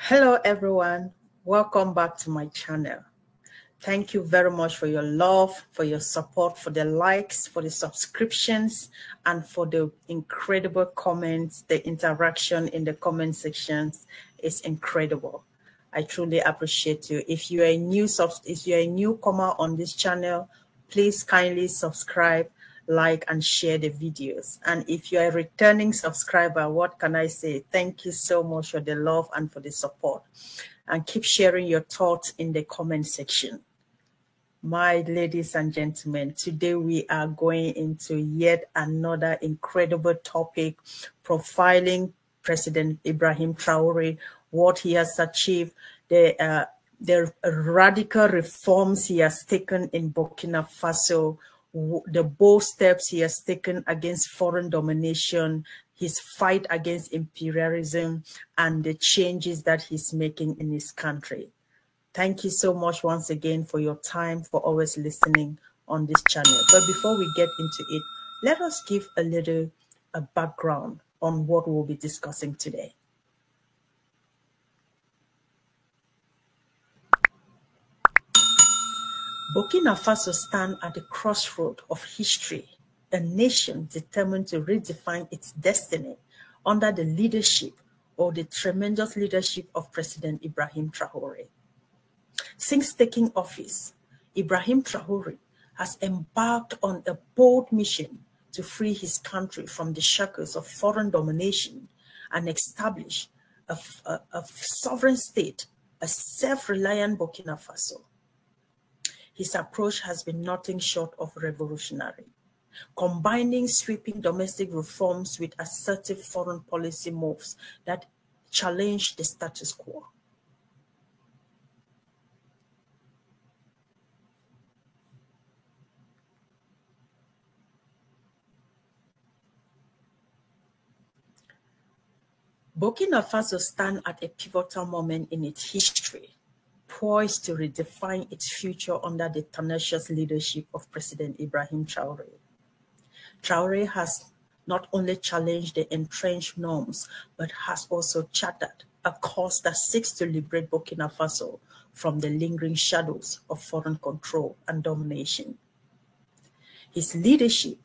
Hello everyone, welcome back to my channel. Thank you very much for your love, for your support, for the likes, for the subscriptions, and for the incredible comments. The interaction in the comment sections is incredible. I truly appreciate you. If you're a newcomer on this channel, please kindly subscribe, like, and share the videos. And if you're a returning subscriber, what can I say? Thank you so much for the love and for the support. And keep sharing your thoughts in the comment section. My ladies and gentlemen, today we are going into yet another incredible topic, profiling President Ibrahim Traore, what he has achieved, the radical reforms he has taken in Burkina Faso, the bold steps he has taken against foreign domination, his fight against imperialism, and the changes that he's making in his country. Thank you so much once again for your time, for always listening on this channel. But before we get into it, let us give a little background on what we'll be discussing today. Burkina Faso stands at the crossroad of history, a nation determined to redefine its destiny under the leadership or the tremendous leadership of President Ibrahim Traore. Since taking office, Ibrahim Traore has embarked on a bold mission to free his country from the shackles of foreign domination and establish a sovereign state, a self-reliant Burkina Faso. His approach has been nothing short of revolutionary, combining sweeping domestic reforms with assertive foreign policy moves that challenge the status quo. Burkina Faso stands at a pivotal moment in its history, poised to redefine its future under the tenacious leadership of President Ibrahim Traore. Traore has not only challenged the entrenched norms, but has also chartered a course that seeks to liberate Burkina Faso from the lingering shadows of foreign control and domination. His leadership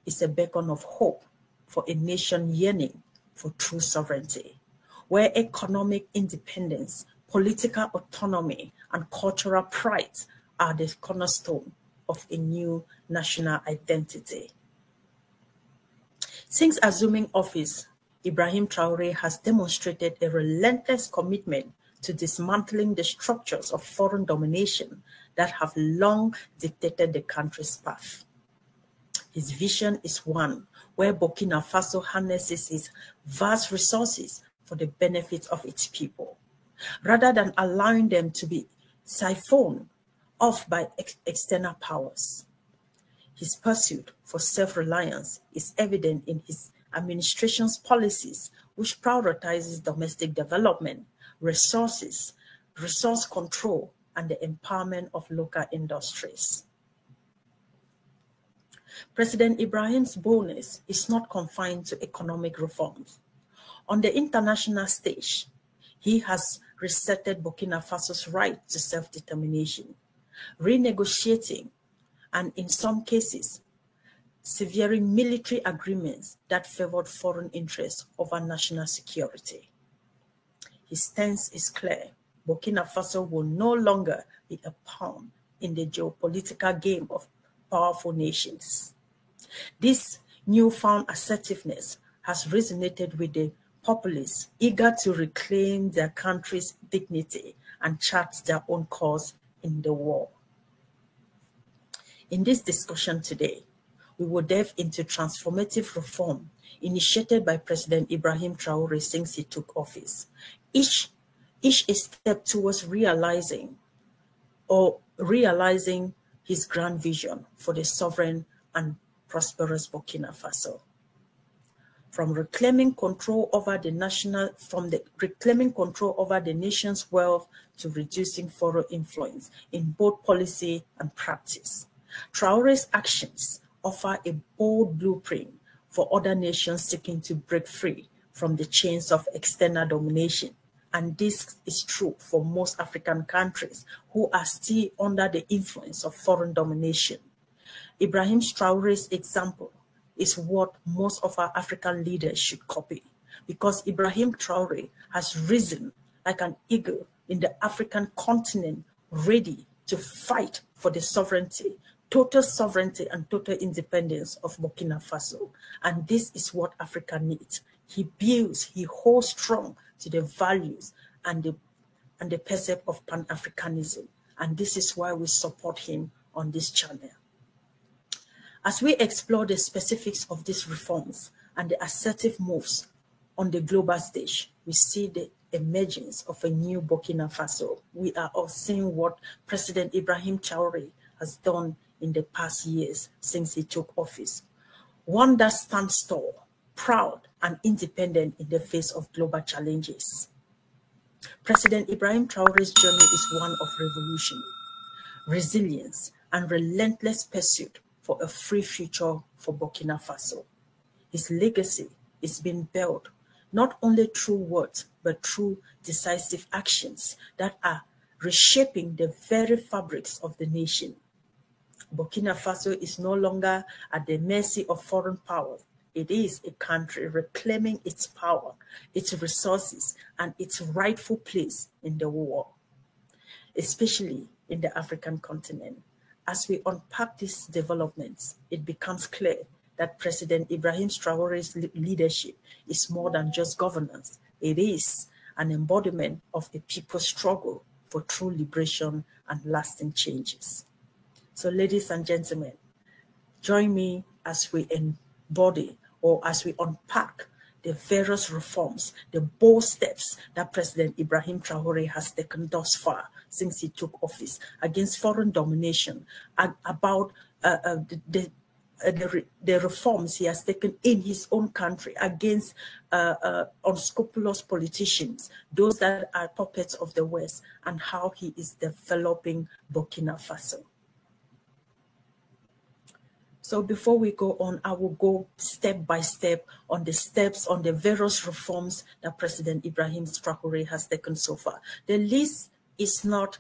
is a beacon of hope for a nation yearning for true sovereignty, where economic independence, political autonomy, and cultural pride are the cornerstone of a new national identity. Since assuming office, Ibrahim Traore has demonstrated a relentless commitment to dismantling the structures of foreign domination that have long dictated the country's path. His vision is one where Burkina Faso harnesses its vast resources for the benefit of its people, rather than allowing them to be siphoned off by external powers. His pursuit for self-reliance is evident in his administration's policies, which prioritizes domestic development, resource control, and the empowerment of local industries. President Ibrahim's boldness is not confined to economic reforms. On the international stage, he has resetted Burkina Faso's right to self-determination, renegotiating and, in some cases, severing military agreements that favored foreign interests over national security. His stance is clear. Burkina Faso will no longer be a pawn in the geopolitical game of powerful nations. This newfound assertiveness has resonated with the populace eager to reclaim their country's dignity and chart their own course in the war. In this discussion today, we will delve into transformative reform initiated by President Ibrahim Traore since he took office. Each a step towards realizing his grand vision for the sovereign and prosperous Burkina Faso. From reclaiming control over the nation's wealth to reducing foreign influence in both policy and practice, Traore's actions offer a bold blueprint for other nations seeking to break free from the chains of external domination And this is true for most African countries who are still under the influence of foreign domination. Ibrahim Traore's example is what most of our African leaders should copy, because Ibrahim Traore has risen like an eagle in the African continent, ready to fight for the sovereignty, total sovereignty and total independence of Burkina Faso. And this is what Africa needs. He holds strong to the values and the percept of Pan-Africanism. And this is why we support him on this channel. As we explore the specifics of these reforms and the assertive moves on the global stage, we see the emergence of a new Burkina Faso. We are all seeing what President Ibrahim Traore has done in the past years since he took office. One that stands tall, proud, and independent in the face of global challenges. President Ibrahim Traore's journey is one of revolution, resilience, and relentless pursuit for a free future for Burkina Faso. His legacy is being built not only through words, but through decisive actions that are reshaping the very fabrics of the nation. Burkina Faso is no longer at the mercy of foreign powers. It is a country reclaiming its power, its resources, and its rightful place in the world, especially in the African continent. As we unpack these developments, it becomes clear that President Ibrahim Traore's leadership is more than just governance. It is an embodiment of a people's struggle for true liberation and lasting changes. So, ladies and gentlemen, join me as we embody or as we unpack the various reforms, the bold steps that President Ibrahim Traore has taken thus far since he took office against foreign domination, and about the reforms he has taken in his own country against unscrupulous politicians, those that are puppets of the West, and how he is developing Burkina Faso. So before we go on, I will go step by step on the various reforms that President Ibrahim Traore has taken so far. The list is not,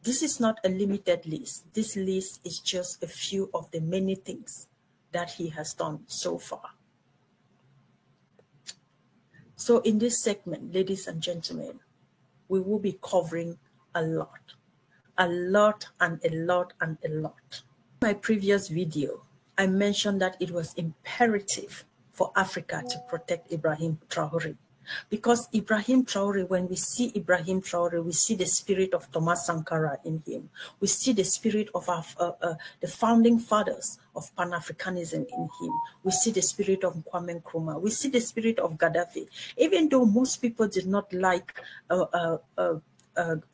this is not a limited list. This list is just a few of the many things that he has done so far. So in this segment, ladies and gentlemen, we will be covering a lot and a lot and a lot. In my previous video, I mentioned that it was imperative for Africa to protect Ibrahim Traore, because Ibrahim Traore, when we see Ibrahim Traore, we see the spirit of Thomas Sankara in him. We see the spirit of the founding fathers of Pan-Africanism in him. We see the spirit of Kwame Nkrumah. We see the spirit of Gaddafi. Even though most people did not like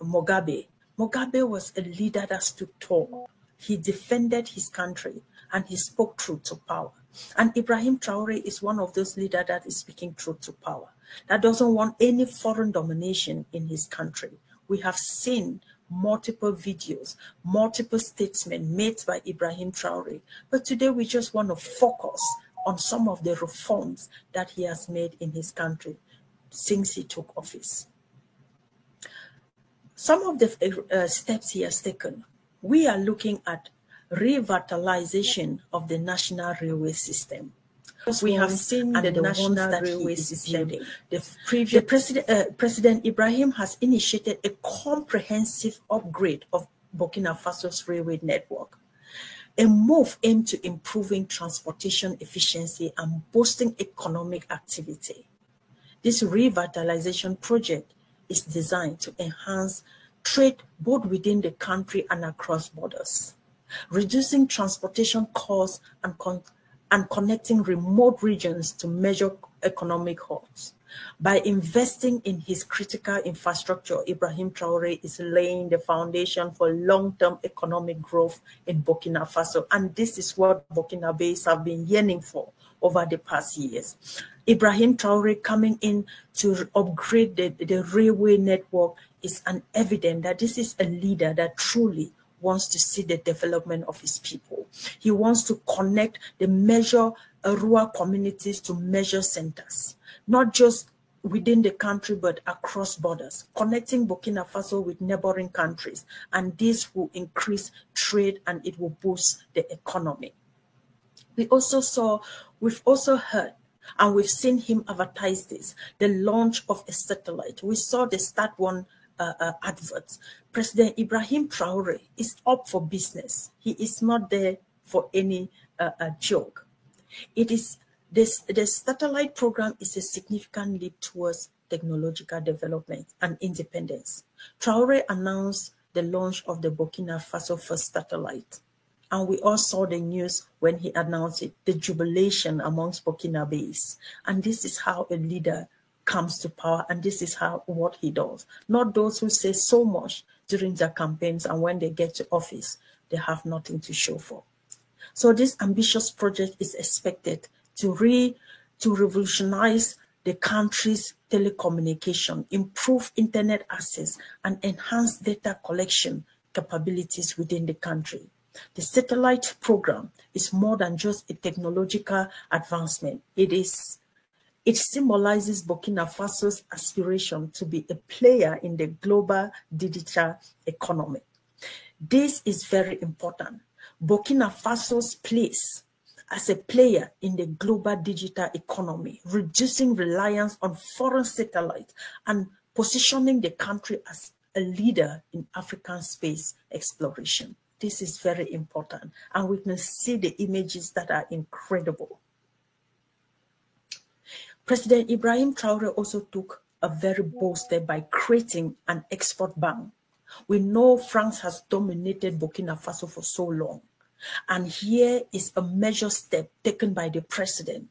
Mugabe, Mugabe was a leader that stood tall. He defended his country and he spoke truth to power. And Ibrahim Traore is one of those leaders that is speaking truth to power, that doesn't want any foreign domination in his country. We have seen multiple videos, multiple statements made by Ibrahim Traore. But today we just want to focus on some of the reforms that he has made in his country since he took office. Some of the steps he has taken. We are looking at revitalization of the national railway system. We have seen the national railway system. President Ibrahim has initiated a comprehensive upgrade of Burkina Faso's railway network, a move aimed to improving transportation efficiency and boosting economic activity. This revitalization project is designed to enhance trade both within the country and across borders, reducing transportation costs and connecting remote regions to major economic hubs. By investing in his critical infrastructure, Ibrahim Traore is laying the foundation for long-term economic growth in Burkina Faso. And this is what Burkinabés have been yearning for over the past years. Ibrahim Traore coming in to upgrade the railway network is an evidence that this is a leader that truly wants to see the development of his people. He wants to connect the major rural communities to major centers, not just within the country, but across borders, connecting Burkina Faso with neighboring countries. And this will increase trade and it will boost the economy. We've also heard, and we've seen him advertise this, the launch of a satellite. We saw the Start One adverts. President Ibrahim Traore is up for business. He is not there for any joke. It is this. The satellite program is a significant leap towards technological development and independence. Traore announced the launch of the Burkina Faso first satellite. And we all saw the news when he announced it, the jubilation amongst Burkinabés. And this is how a leader comes to power, and this is what he does. Not those who say so much during their campaigns, and when they get to office, they have nothing to show for. So this ambitious project is expected to revolutionize the country's telecommunication, improve internet access, and enhance data collection capabilities within the country. The satellite program is more than just a technological advancement. It symbolizes Burkina Faso's aspiration to be a player in the global digital economy. This is very important. Burkina Faso's place as a player in the global digital economy, reducing reliance on foreign satellites and positioning the country as a leader in African space exploration. This is very important, and we can see the images that are incredible. President Ibrahim Traore also took a very bold step by creating an export bank. We know France has dominated Burkina Faso for so long, and here is a major step taken by the president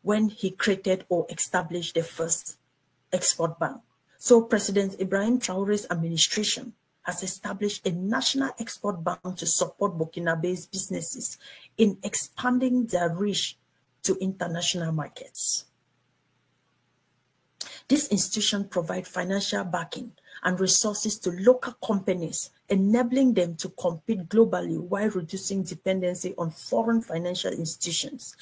when he created or established the first export bank. So President Ibrahim Traore's administration has established a national export bank to support Burkina-based businesses in expanding their reach to international markets. This institution provides financial backing and resources to local companies, enabling them to compete globally while reducing dependency on foreign financial institutions.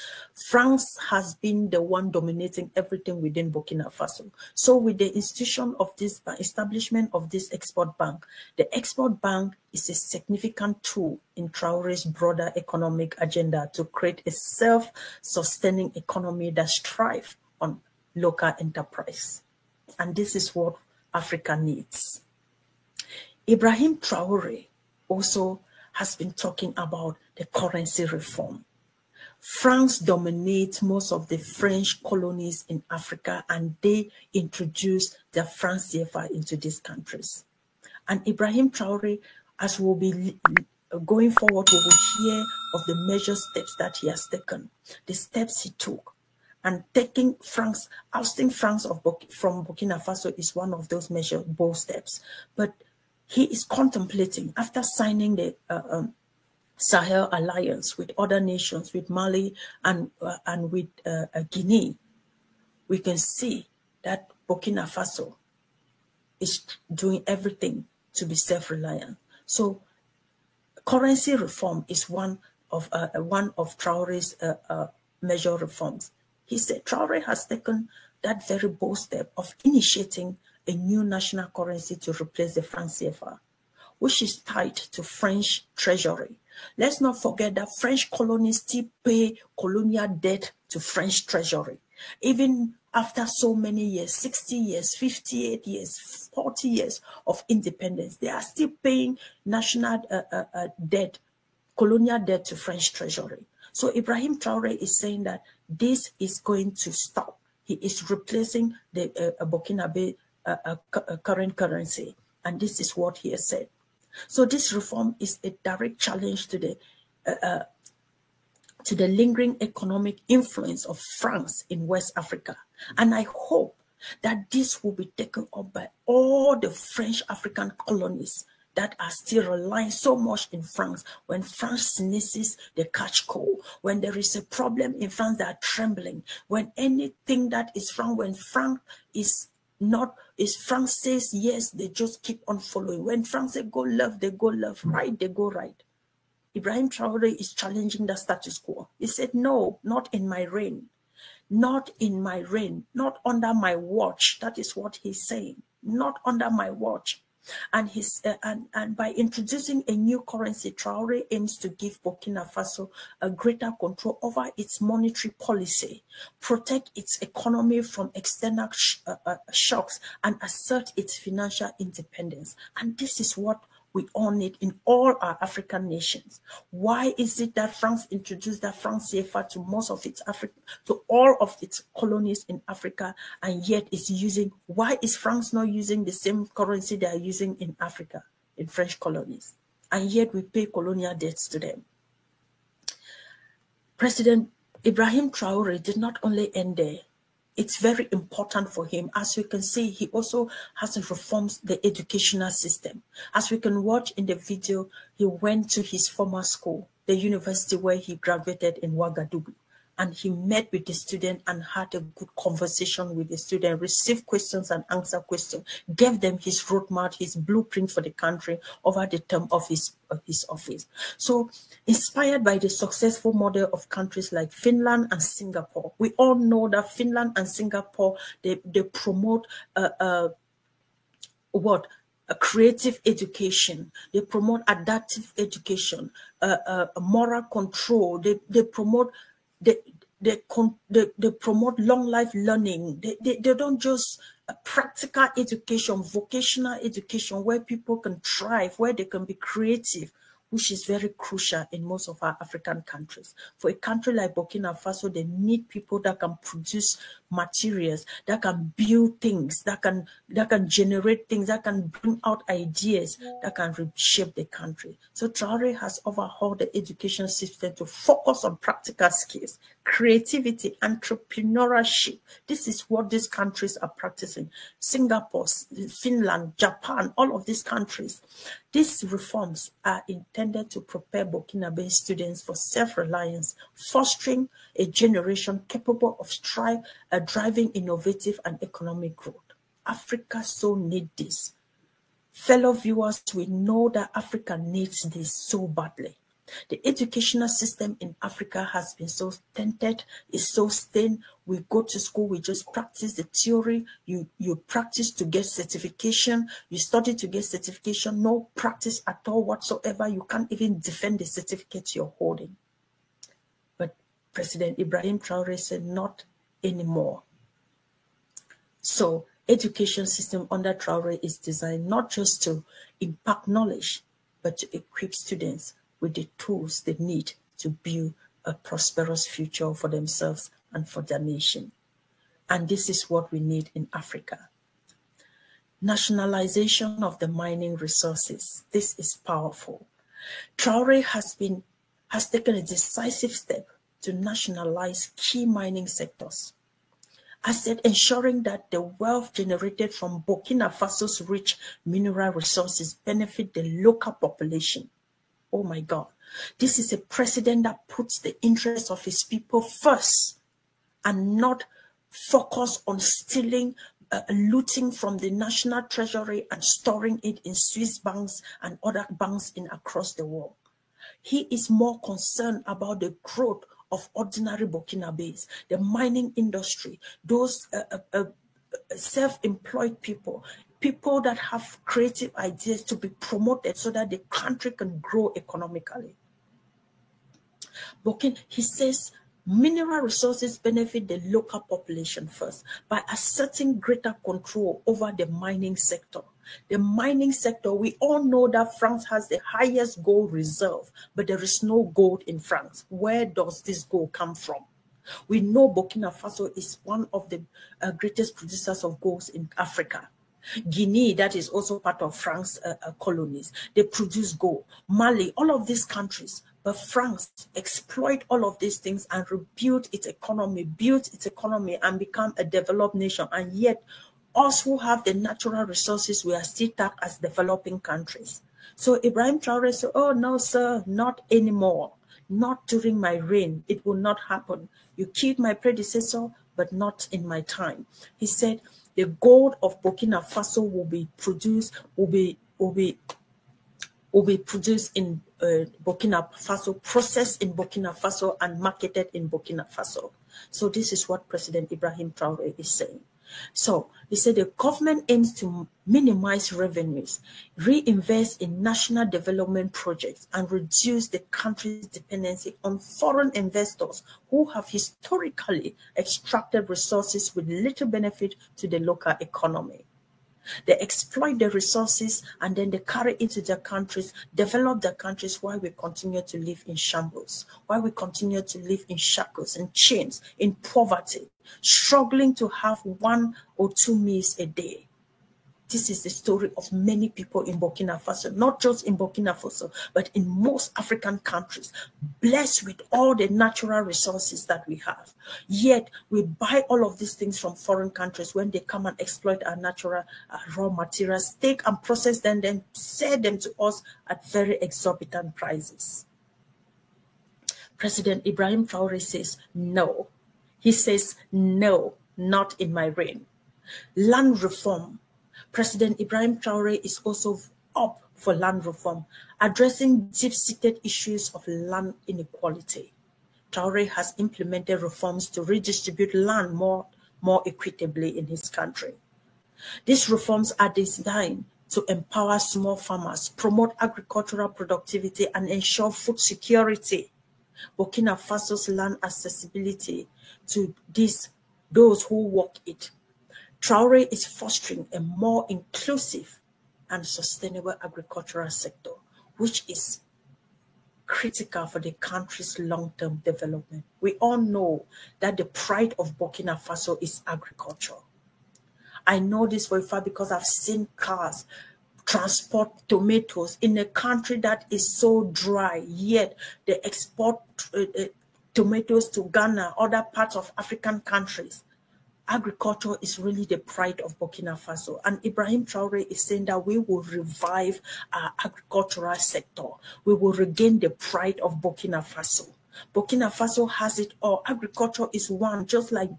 France has been the one dominating everything within Burkina Faso. So with the institution of this establishment of this export bank, the export bank is a significant tool in Traore's broader economic agenda to create a self-sustaining economy that strives on local enterprise. And this is what Africa needs. Ibrahim Traore also has been talking about the currency reform. France dominates most of the French colonies in Africa, and they introduced the franc CFA into these countries. And Ibrahim Traore, as we'll be going forward, we will hear of the major steps that he has taken, the steps he took. And taking France, ousting France from Burkina Faso is one of those major bold steps. But he is contemplating, after signing the Sahel Alliance with other nations, with Mali and with Guinea, we can see that Burkina Faso is doing everything to be self-reliant. So currency reform is one of Traore's major reforms. He said Traore has taken that very bold step of initiating a new national currency to replace the franc CFA, which is tied to French treasury. Let's not forget that French colonies still pay colonial debt to French treasury. Even after so many years, 60 years, 58 years, 40 years of independence, they are still paying national debt, colonial debt to French treasury. So Ibrahim Traore is saying that this is going to stop. He is replacing the Burkinabe current currency. And this is what he has said. So this reform is a direct challenge to the lingering economic influence of France in West Africa. And I hope that this will be taken up by all the French African colonies that are still relying so much in France. When France sneezes, they catch cold. When there is a problem in France, they are trembling. When anything that is wrong, when France is not, is France says yes, they just keep on following. When France say go left, they go left, right, they go right. Ibrahim Traore is challenging the status quo. He said, no, not in my reign. Not in my reign, not under my watch. That is what he's saying. Not under my watch. And and by introducing a new currency, Traore aims to give Burkina Faso a greater control over its monetary policy, protect its economy from external shocks, and assert its financial independence. And this is what we all need in all our African nations. Why is it that France introduced that franc CFA to most of its to all of its colonies in Africa, and yet it's using? Why is France not using the same currency they are using in Africa, in French colonies, and yet we pay colonial debts to them? President Ibrahim Traore did not only end there. It's very important for him. As we can see, he also has reformed the educational system. As we can watch in the video, he went to his former school, the university where he graduated in Ouagadougou. And he met with the student and had a good conversation with the student, received questions and answered questions, gave them his roadmap, his blueprint for the country over the term of his office. So, inspired by the successful model of countries like Finland and Singapore, we all know that Finland and Singapore, they promote a creative education. They promote adaptive education, moral control. They promote they promote long life learning. They don't just practical education, vocational education, where people can thrive, where they can be creative, which is very crucial in most of our African countries. For a country like Burkina Faso, they need people that can produce materials, that can build things, that can generate things, that can bring out ideas, that can reshape the country. So Traore has overhauled the education system to focus on practical skills, creativity, entrepreneurship. This is what these countries are practicing. Singapore, Finland, Japan, all of these countries. These reforms are intended to prepare Burkinabe students for self-reliance, fostering a generation capable of driving innovative and economic growth. Africa so needs this. Fellow viewers, we know that Africa needs this so badly. The educational system in Africa has been so tainted, it's so stained. We go to school, we just practice the theory. You practice to get certification. You study to get certification. No practice at all whatsoever. You can't even defend the certificate you're holding. But President Ibrahim Traore said, not anymore. So education system under Traore is designed not just to impart knowledge, but to equip students with the tools they need to build a prosperous future for themselves and for their nation. And this is what we need in Africa. Nationalization of the mining resources. This is powerful. Traore has taken a decisive step to nationalize key mining sectors. I said, ensuring that the wealth generated from Burkina Faso's rich mineral resources benefit the local population. Oh my God, this is a president that puts the interests of his people first and not focus on stealing, looting from the national treasury and storing it in Swiss banks and other banks across the world. He is more concerned about the growth of ordinary Burkinabes, the mining industry, those self-employed people, people that have creative ideas to be promoted so that the country can grow economically. He says mineral resources benefit the local population first by asserting greater control over the mining sector. The mining sector, we all know that France has the highest gold reserve, but there is no gold in France. Where does this gold come from? We know Burkina Faso is one of the greatest producers of gold in Africa. Guinea, that is also part of France's colonies, they produce gold. Mali, all of these countries, but France exploit all of these things and rebuild its economy, and become a developed nation. And yet, us who have the natural resources, we are still tagged as developing countries. So Ibrahim Traore said, oh no, sir, not anymore. Not during my reign. It will not happen. You killed my predecessor, but not in my time. He said, the gold of Burkina Faso will be produced in Burkina Faso, processed in Burkina Faso, and marketed in Burkina Faso. So this is what President Ibrahim Traore is saying. So he said the government aims to minimize revenues, reinvest in national development projects, and reduce the country's dependency on foreign investors who have historically extracted resources with little benefit to the local economy. They exploit the resources and then they carry it to their countries, develop their countries while we continue to live in shambles, while we continue to live in shackles and chains, in poverty, struggling to have 1 or 2 meals a day. This is the story of many people in Burkina Faso, not just in Burkina Faso, but in most African countries, blessed with all the natural resources that we have. Yet we buy all of these things from foreign countries when they come and exploit our natural raw materials, take and process them, then sell them to us at very exorbitant prices. President Ibrahim Traore says no. He says no, not in my reign. Land reform. President Ibrahim Traore is also up for land reform, addressing deep-seated issues of land inequality. Traore has implemented reforms to redistribute land more equitably in his country. These reforms are designed to empower small farmers, promote agricultural productivity, and ensure food security. Burkina Faso's land accessibility to those who work it. Traore is fostering a more inclusive and sustainable agricultural sector, which is critical for the country's long-term development. We all know that the pride of Burkina Faso is agriculture. I know this for a fact because I've seen cars transport tomatoes in a country that is so dry, yet they export tomatoes to Ghana, other parts of African countries. Agriculture is really the pride of Burkina Faso. And Ibrahim Traore is saying that we will revive our agricultural sector. We will regain the pride of Burkina Faso. Burkina Faso has it all. Agriculture is one, just like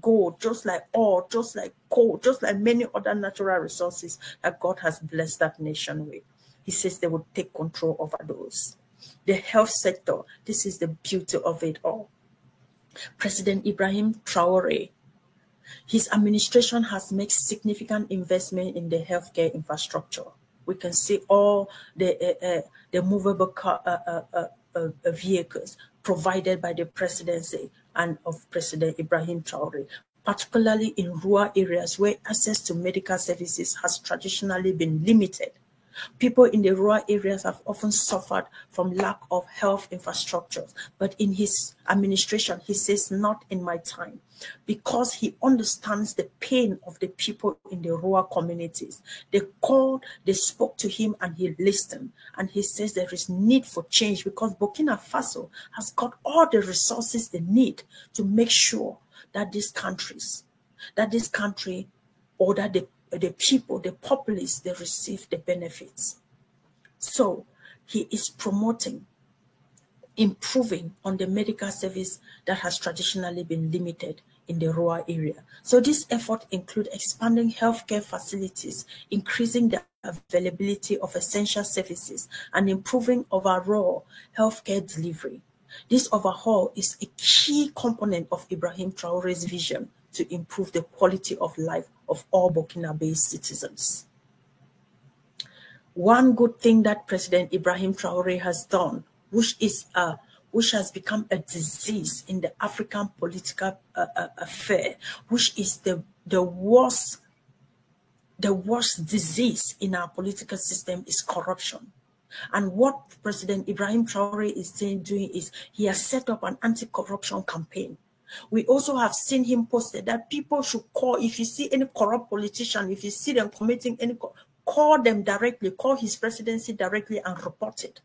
gold, just like oil, just like coal, just like many other natural resources that God has blessed that nation with. He says they will take control over those. The health sector, this is the beauty of it all. President Ibrahim Traore, his administration has made significant investment in the healthcare infrastructure. We can see all the movable vehicles provided by the presidency and of President Ibrahim Traore, particularly in rural areas where access to medical services has traditionally been limited. People in the rural areas have often suffered from lack of health infrastructures, but in his administration, he says, not in my time, because he understands the pain of the people in the rural communities. They called, they spoke to him, and he listened. And he says there is need for change because Burkina Faso has got all the resources they need to make sure that this country, or that the people, the populace, they receive the benefits. So he is promoting, improving on the medical service that has traditionally been limited in the rural area. So this effort includes expanding healthcare facilities, increasing the availability of essential services, and improving overall healthcare delivery. This overhaul is a key component of Ibrahim Traore's vision to improve the quality of life of all Burkina-based citizens. One good thing that President Ibrahim Traore has done, which has become a disease in the African political affair, which is the worst disease in our political system, is corruption. And what President Ibrahim Traore is doing is he has set up an anti-corruption campaign. We also have seen him posted that people should call, if you see any corrupt politician, if you see them committing any, call them directly, call his presidency directly and report it.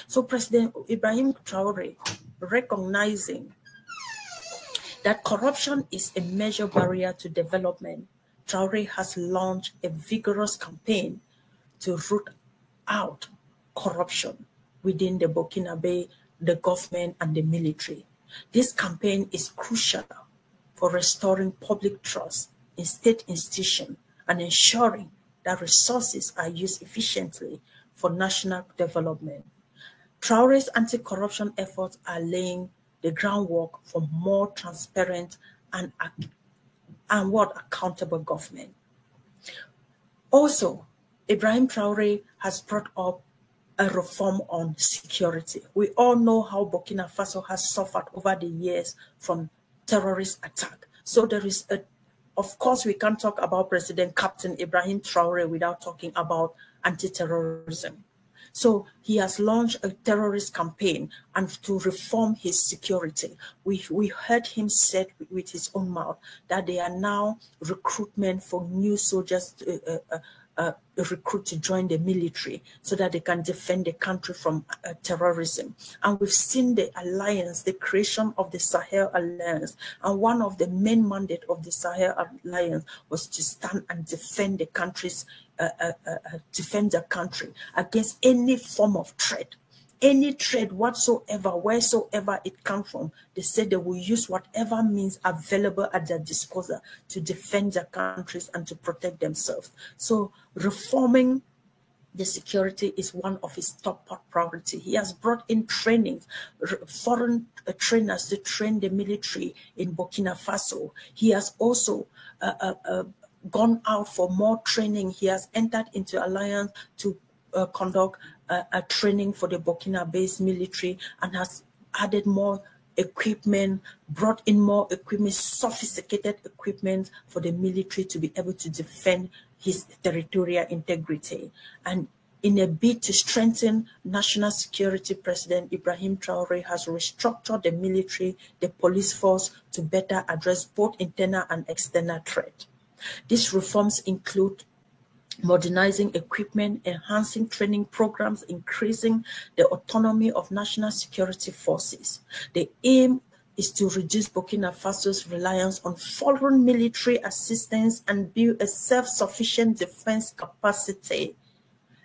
So President Ibrahim Traore, recognizing that corruption is a major barrier to development, Traore has launched a vigorous campaign to root out corruption within the Burkinabe, the government, and the military. This campaign is crucial for restoring public trust in state institutions and ensuring that resources are used efficiently for national development. Traore's anti-corruption efforts are laying the groundwork for more transparent and accountable government. Also, Ibrahim Traore has brought up a reform on security. We all know how Burkina Faso has suffered over the years from terrorist attack. So there is of course, we can't talk about President Captain Ibrahim Traore without talking about anti-terrorism. So he has launched a terrorist campaign and to reform his security. We heard him say with his own mouth that they are now recruitment for new soldiers recruit to join the military so that they can defend the country from terrorism. And we've seen the alliance, the creation of the Sahel Alliance. And one of the main mandates of the Sahel Alliance was to stand and defend the country's defend the country against any form of threat. Any threat whatsoever, wheresoever it comes from, they said they will use whatever means available at their disposal to defend their countries and to protect themselves. So reforming the security is one of his top priority. He has brought in training, foreign trainers to train the military in Burkina Faso. He has also gone out for more training. He has entered into alliance to conduct a training for the Burkina-based military and has added more equipment, brought in more equipment, sophisticated equipment for the military to be able to defend his territorial integrity. And in a bid to strengthen national security, President Ibrahim Traore has restructured the military, the police force to better address both internal and external threats. These reforms include modernizing equipment, enhancing training programs, increasing the autonomy of national security forces. The aim is to reduce Burkina Faso's reliance on foreign military assistance and build a self-sufficient defense capacity.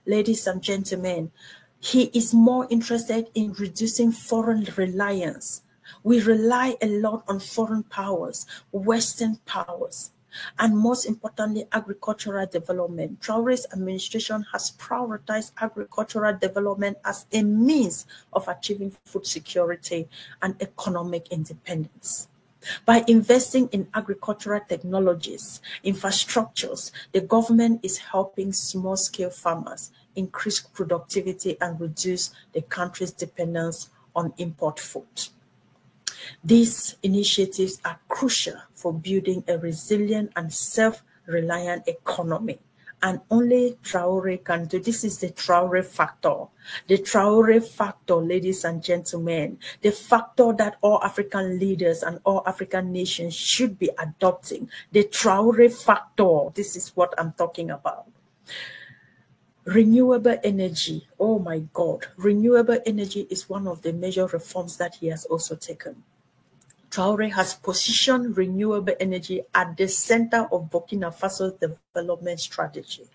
Ladies and gentlemen, he is more interested in reducing foreign reliance. We rely a lot on foreign powers, Western powers, and most importantly, agricultural development. Traore's administration has prioritized agricultural development as a means of achieving food security and economic independence. By investing in agricultural technologies, infrastructures, the government is helping small-scale farmers increase productivity and reduce the country's dependence on import food. These initiatives are crucial for building a resilient and self-reliant economy. And only Traore can do. This is the Traore factor. The Traore factor, ladies and gentlemen, the factor that all African leaders and all African nations should be adopting. The Traore factor, this is what I'm talking about. Renewable energy, oh my God. Renewable energy is one of the major reforms that he has also taken. Traore has positioned renewable energy at the center of Burkina Faso's development strategy.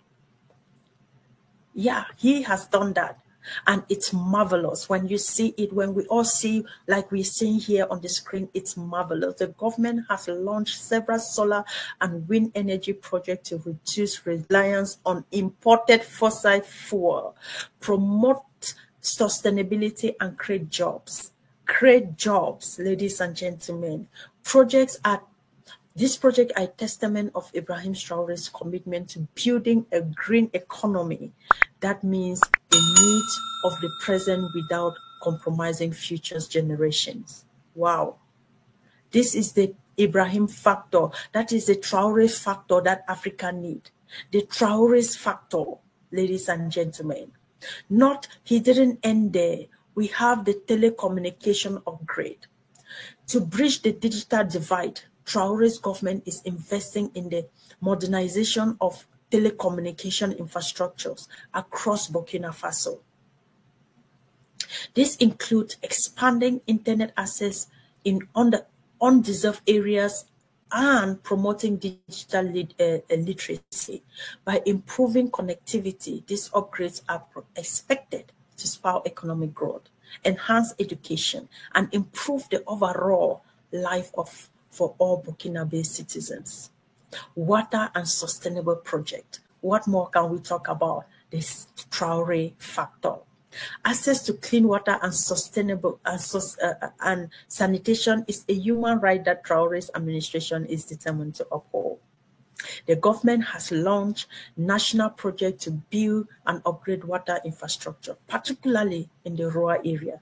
Yeah, he has done that. And it's marvelous when you see it, when we all see, like we're seeing here on the screen, it's marvelous. The government has launched several solar and wind energy projects to reduce reliance on imported fossil fuel, promote sustainability, and create jobs. Create jobs, ladies and gentlemen. This project are a testament of Ibrahim Traore's commitment to building a green economy. That means the needs of the present without compromising future generations. Wow. This is the Ibrahim factor. That is the Traore factor that Africa need. The Traore's factor, ladies and gentlemen. He didn't end there. We have the telecommunication upgrade. To bridge the digital divide, Traore's government is investing in the modernization of telecommunication infrastructures across Burkina Faso. This includes expanding internet access in undeserved areas and promoting digital literacy. By improving connectivity, these upgrades are expected to spur economic growth, enhance education, and improve the overall life for all Burkina-based citizens. Water and sustainable project. What more can we talk about? This Traore factor. Access to clean water and sustainable and sanitation is a human right that Traore's administration is determined to uphold. The government has launched national projects to build and upgrade water infrastructure, particularly in the rural area.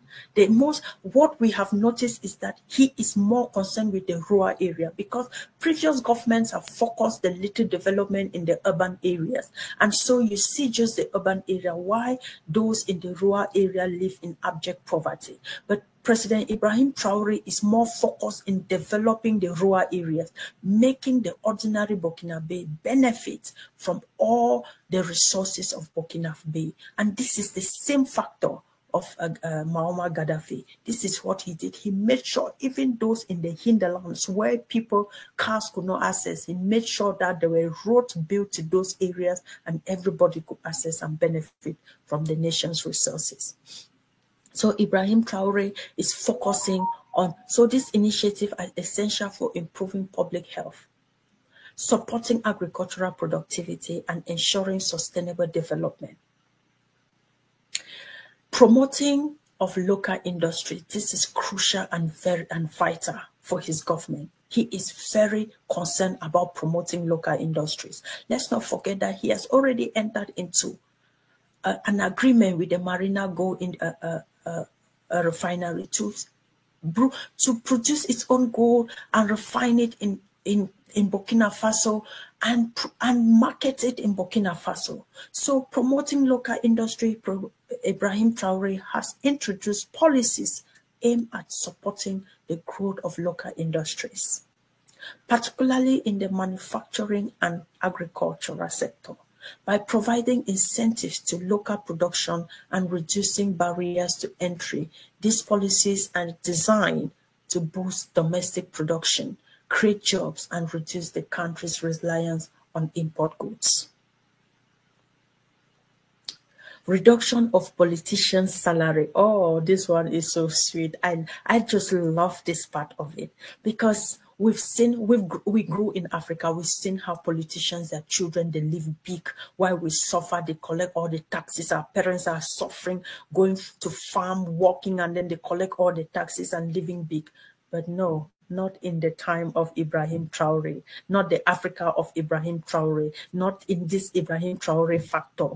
What we have noticed is that he is more concerned with the rural area because previous governments have focused the little development in the urban areas. And so you see just the urban area, why those in the rural area live in abject poverty. But President Ibrahim Traore is more focused in developing the rural areas, making the ordinary Burkinabe benefit from all the resources of Burkinabe. And this is the same factor of Muammar Gaddafi. This is what he did. He made sure even those in the hinterlands where cars could not access, he made sure that there were roads built to those areas and everybody could access and benefit from the nation's resources. So Ibrahim Traore is focusing on, so this initiative is essential for improving public health, supporting agricultural productivity, and ensuring sustainable development. Promoting of local industry, this is crucial and vital for his government. He is very concerned about promoting local industries. Let's not forget that he has already entered into an agreement with the Marina Gold in a refinery to produce its own gold and refine it in Burkina Faso and market it in Burkina Faso. So promoting local industry, Ibrahim Traore has introduced policies aimed at supporting the growth of local industries, particularly in the manufacturing and agricultural sector, by providing incentives to local production and reducing barriers to entry. These policies are designed to boost domestic production, create jobs, and reduce the country's reliance on import goods. Reduction of politicians' salary. Oh, this one is so sweet. And I just love this part of it because we grew in Africa. We've seen how politicians, their children, they live big while we suffer. They collect all the taxes. Our parents are suffering, going to farm, working, and then they collect all the taxes and living big. But no, not in the time of Ibrahim Traore, not the Africa of Ibrahim Traore, not in this Ibrahim Traore factor.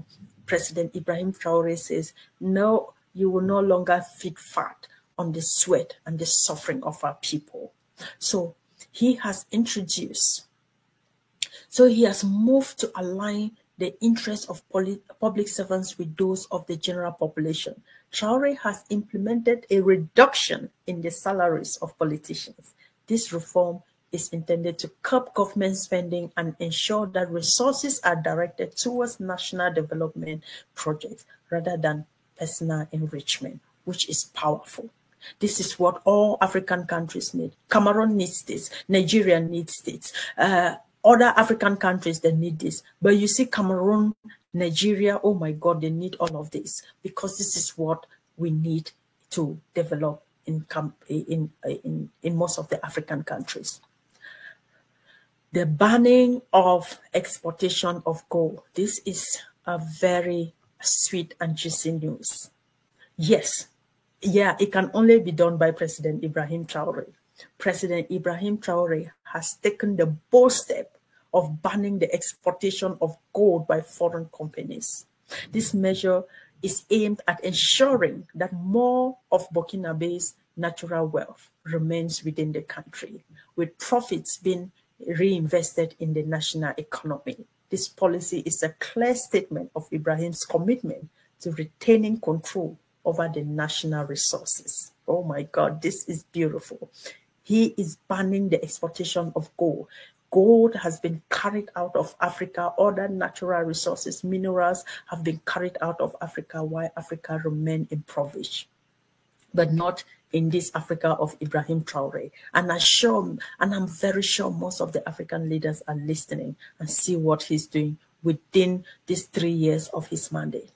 President Ibrahim Traore says, no, you will no longer feed fat on the sweat and the suffering of our people. So he has moved to align the interests of public servants with those of the general population. Traore has implemented a reduction in the salaries of politicians. This reform is intended to curb government spending and ensure that resources are directed towards national development projects rather than personal enrichment, which is powerful. This is what all African countries need. Cameroon needs this. Nigeria needs this. Other African countries, they need this. But you see Cameroon, Nigeria, oh my God, they need all of this because this is what we need to develop in most of the African countries. The banning of exportation of gold. This is a very sweet and juicy news. Yes, yeah, it can only be done by President Ibrahim Traore. President Ibrahim Traore has taken the bold step of banning the exportation of gold by foreign companies. This measure is aimed at ensuring that more of Burkinabe's natural wealth remains within the country, with profits being reinvested in the national economy. This policy is a clear statement of Ibrahim's commitment to retaining control over the national resources. Oh my God, this is beautiful. He is banning the exportation of gold. Gold has been carried out of Africa. Other natural resources, minerals have been carried out of Africa while Africa remains impoverished, but not in this Africa of Ibrahim Traore. And I'm very sure most of the African leaders are listening and see what he's doing within these 3 years of his mandate.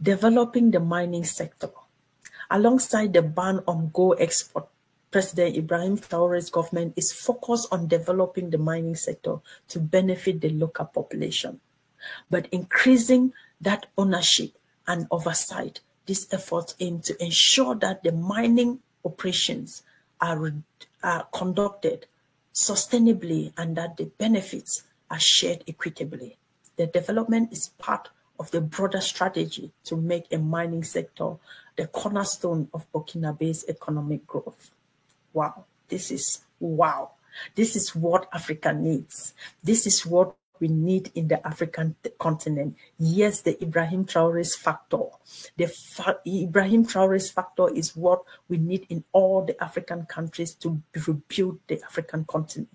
Developing the mining sector. Alongside the ban on gold export, President Ibrahim Traore's government is focused on developing the mining sector to benefit the local population, but increasing that ownership and oversight. These efforts aim to ensure that the mining operations are conducted sustainably and that the benefits are shared equitably. The development is part of the broader strategy to make a mining sector the cornerstone of Burkinabe's economic growth. Wow, this is wow. This is what Africa needs. This is what we need in the African continent. Yes, the Ibrahim Traore's factor. Ibrahim Traore's factor is what we need in all the African countries to rebuild the African continent.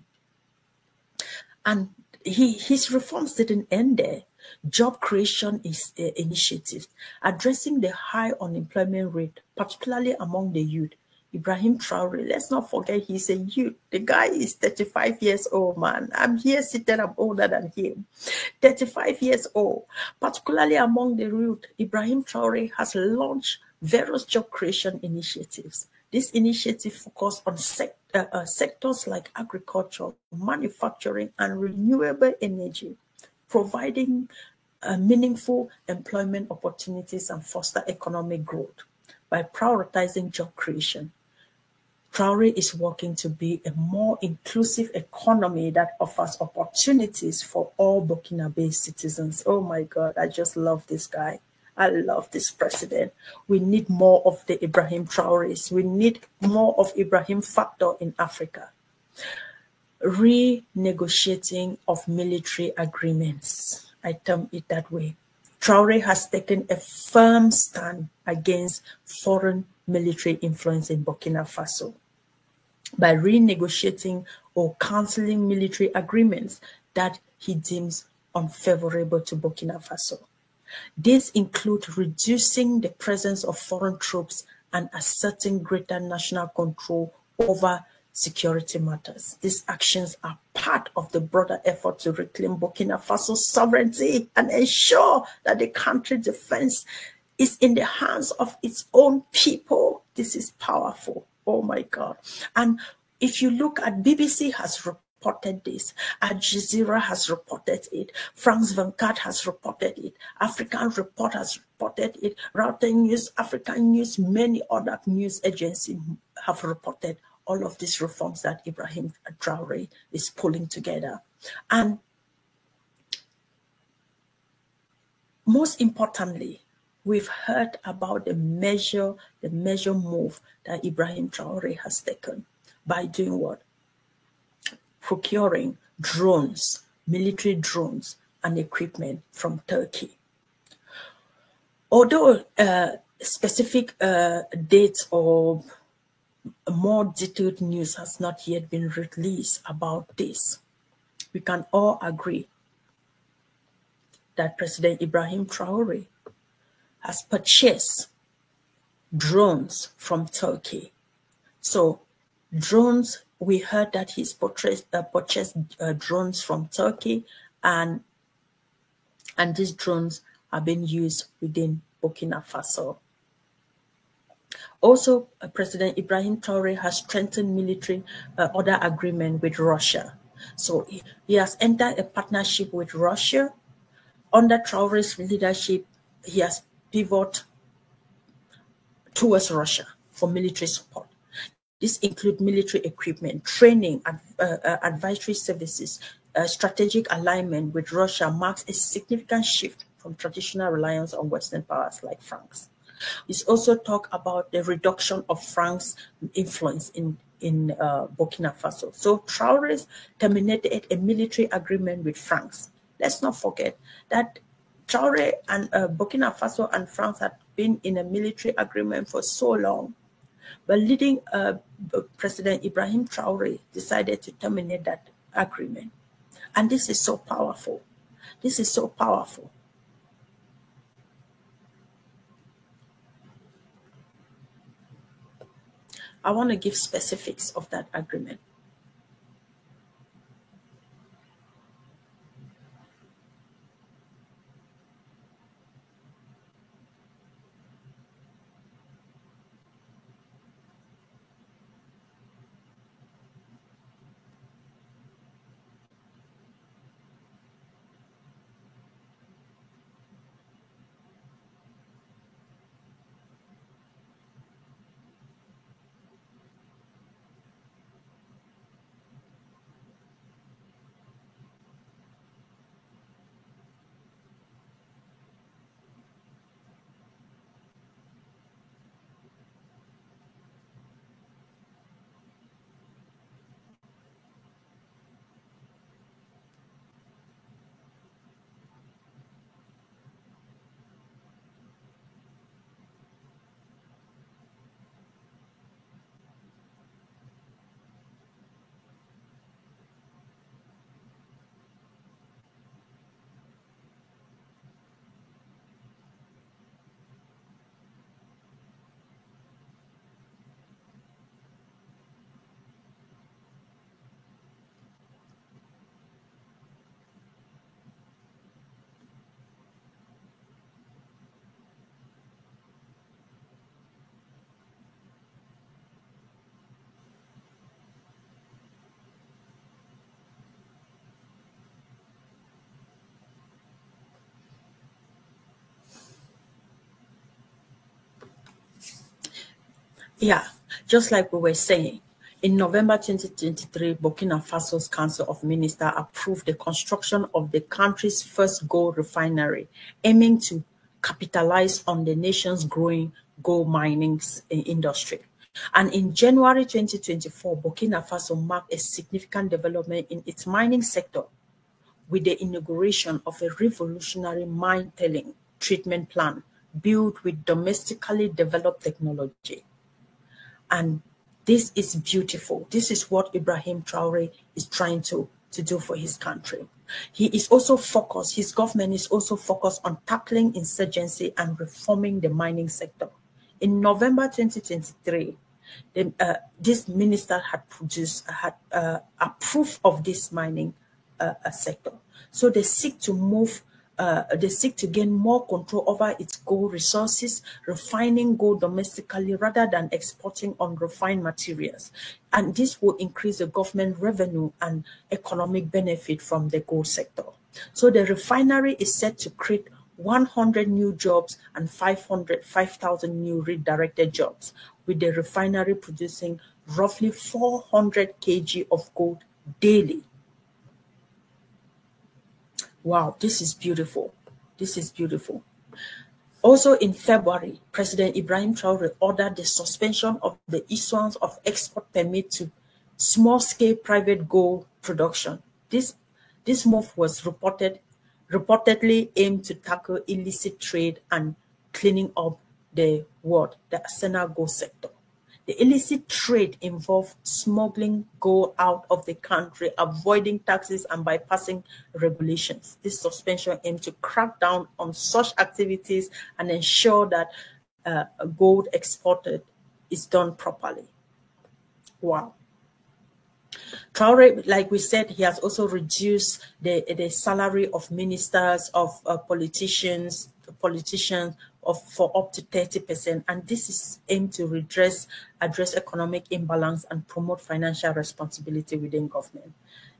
And his reforms didn't end there. Job creation is initiative addressing the high unemployment rate, particularly among the youth. Ibrahim Traore, let's not forget he's a youth. The guy is 35 years old, man. I'm here sitting, I'm older than him. 35 years old. Particularly among the youth, Ibrahim Traore has launched various job creation initiatives. This initiative focused on sectors like agriculture, manufacturing, and renewable energy, providing meaningful employment opportunities and foster economic growth. By prioritizing job creation, Traore is working to be a more inclusive economy that offers opportunities for all Burkinabe citizens. Oh my God, I just love this guy. I love this president. We need more of the Ibrahim Traores. We need more of Ibrahim factor in Africa. Renegotiating of military agreements. I term it that way. Traore has taken a firm stand against foreign military influence in Burkina Faso by renegotiating or cancelling military agreements that he deems unfavorable to Burkina Faso. These include reducing the presence of foreign troops and asserting greater national control over security matters. These actions are part of the broader effort to reclaim Burkina Faso's sovereignty and ensure that the country's defense is in the hands of its own people. This is powerful. Oh my God. And if you look at BBC has reported this, Al Jazeera has reported it, France 24 has reported it, African Report has reported it, Reuters News, African News, many other news agencies have reported all of these reforms that Ibrahim Traore is pulling together. And most importantly, we've heard about the measure move that Ibrahim Traore has taken by doing what? Procuring drones, military drones and equipment from Turkey. Although specific dates or more detailed news has not yet been released about this, we can all agree that President Ibrahim Traore has purchased drones from Turkey. So drones, we heard that he's purchased drones from Turkey, and these drones are being used within Burkina Faso. Also, President Ibrahim Traore has strengthened military order agreement with Russia. So he has entered a partnership with Russia. Under Traore's leadership, he has pivoted towards Russia for military support. This includes military equipment, training, advisory services. Strategic alignment with Russia marks a significant shift from traditional reliance on Western powers like France. It's also talk about the reduction of France's influence in Burkina Faso. So Traore terminated a military agreement with France. Let's not forget that Traore and Burkina Faso and France had been in a military agreement for so long. But leading President Ibrahim Traore decided to terminate that agreement. And this is so powerful. This is so powerful. I want to give specifics of that agreement. Yeah, just like we were saying, in November 2023, Burkina Faso's Council of Ministers approved the construction of the country's first gold refinery, aiming to capitalize on the nation's growing gold mining industry. And in January 2024, Burkina Faso marked a significant development in its mining sector with the inauguration of a revolutionary mine tailings treatment plant built with domestically developed technology. And this is beautiful. This is what Ibrahim Traore is trying to do for his country. He is also focused, his government is also focused on tackling insurgency and reforming the mining sector. In November 2023, this minister had approved of this mining sector. So they seek to gain more control over its gold resources, refining gold domestically rather than exporting unrefined materials. And this will increase the government revenue and economic benefit from the gold sector. So the refinery is set to create 100 new jobs and 5,000 new redirected jobs, with the refinery producing roughly 400 kg of gold daily. Wow, this is beautiful. This is beautiful. Also in February, President Ibrahim Traore ordered the suspension of the issuance of export permit to small-scale private gold production. This move was reportedly aimed to tackle illicit trade and cleaning up the arsenal gold sector. The illicit trade involved smuggling gold out of the country, avoiding taxes, and bypassing regulations. This suspension aimed to crack down on such activities and ensure that gold exported is done properly. Wow. Traore, like we said, he has also reduced the salary of ministers, of politicians for up to 30%, and this is aimed to address economic imbalance and promote financial responsibility within government.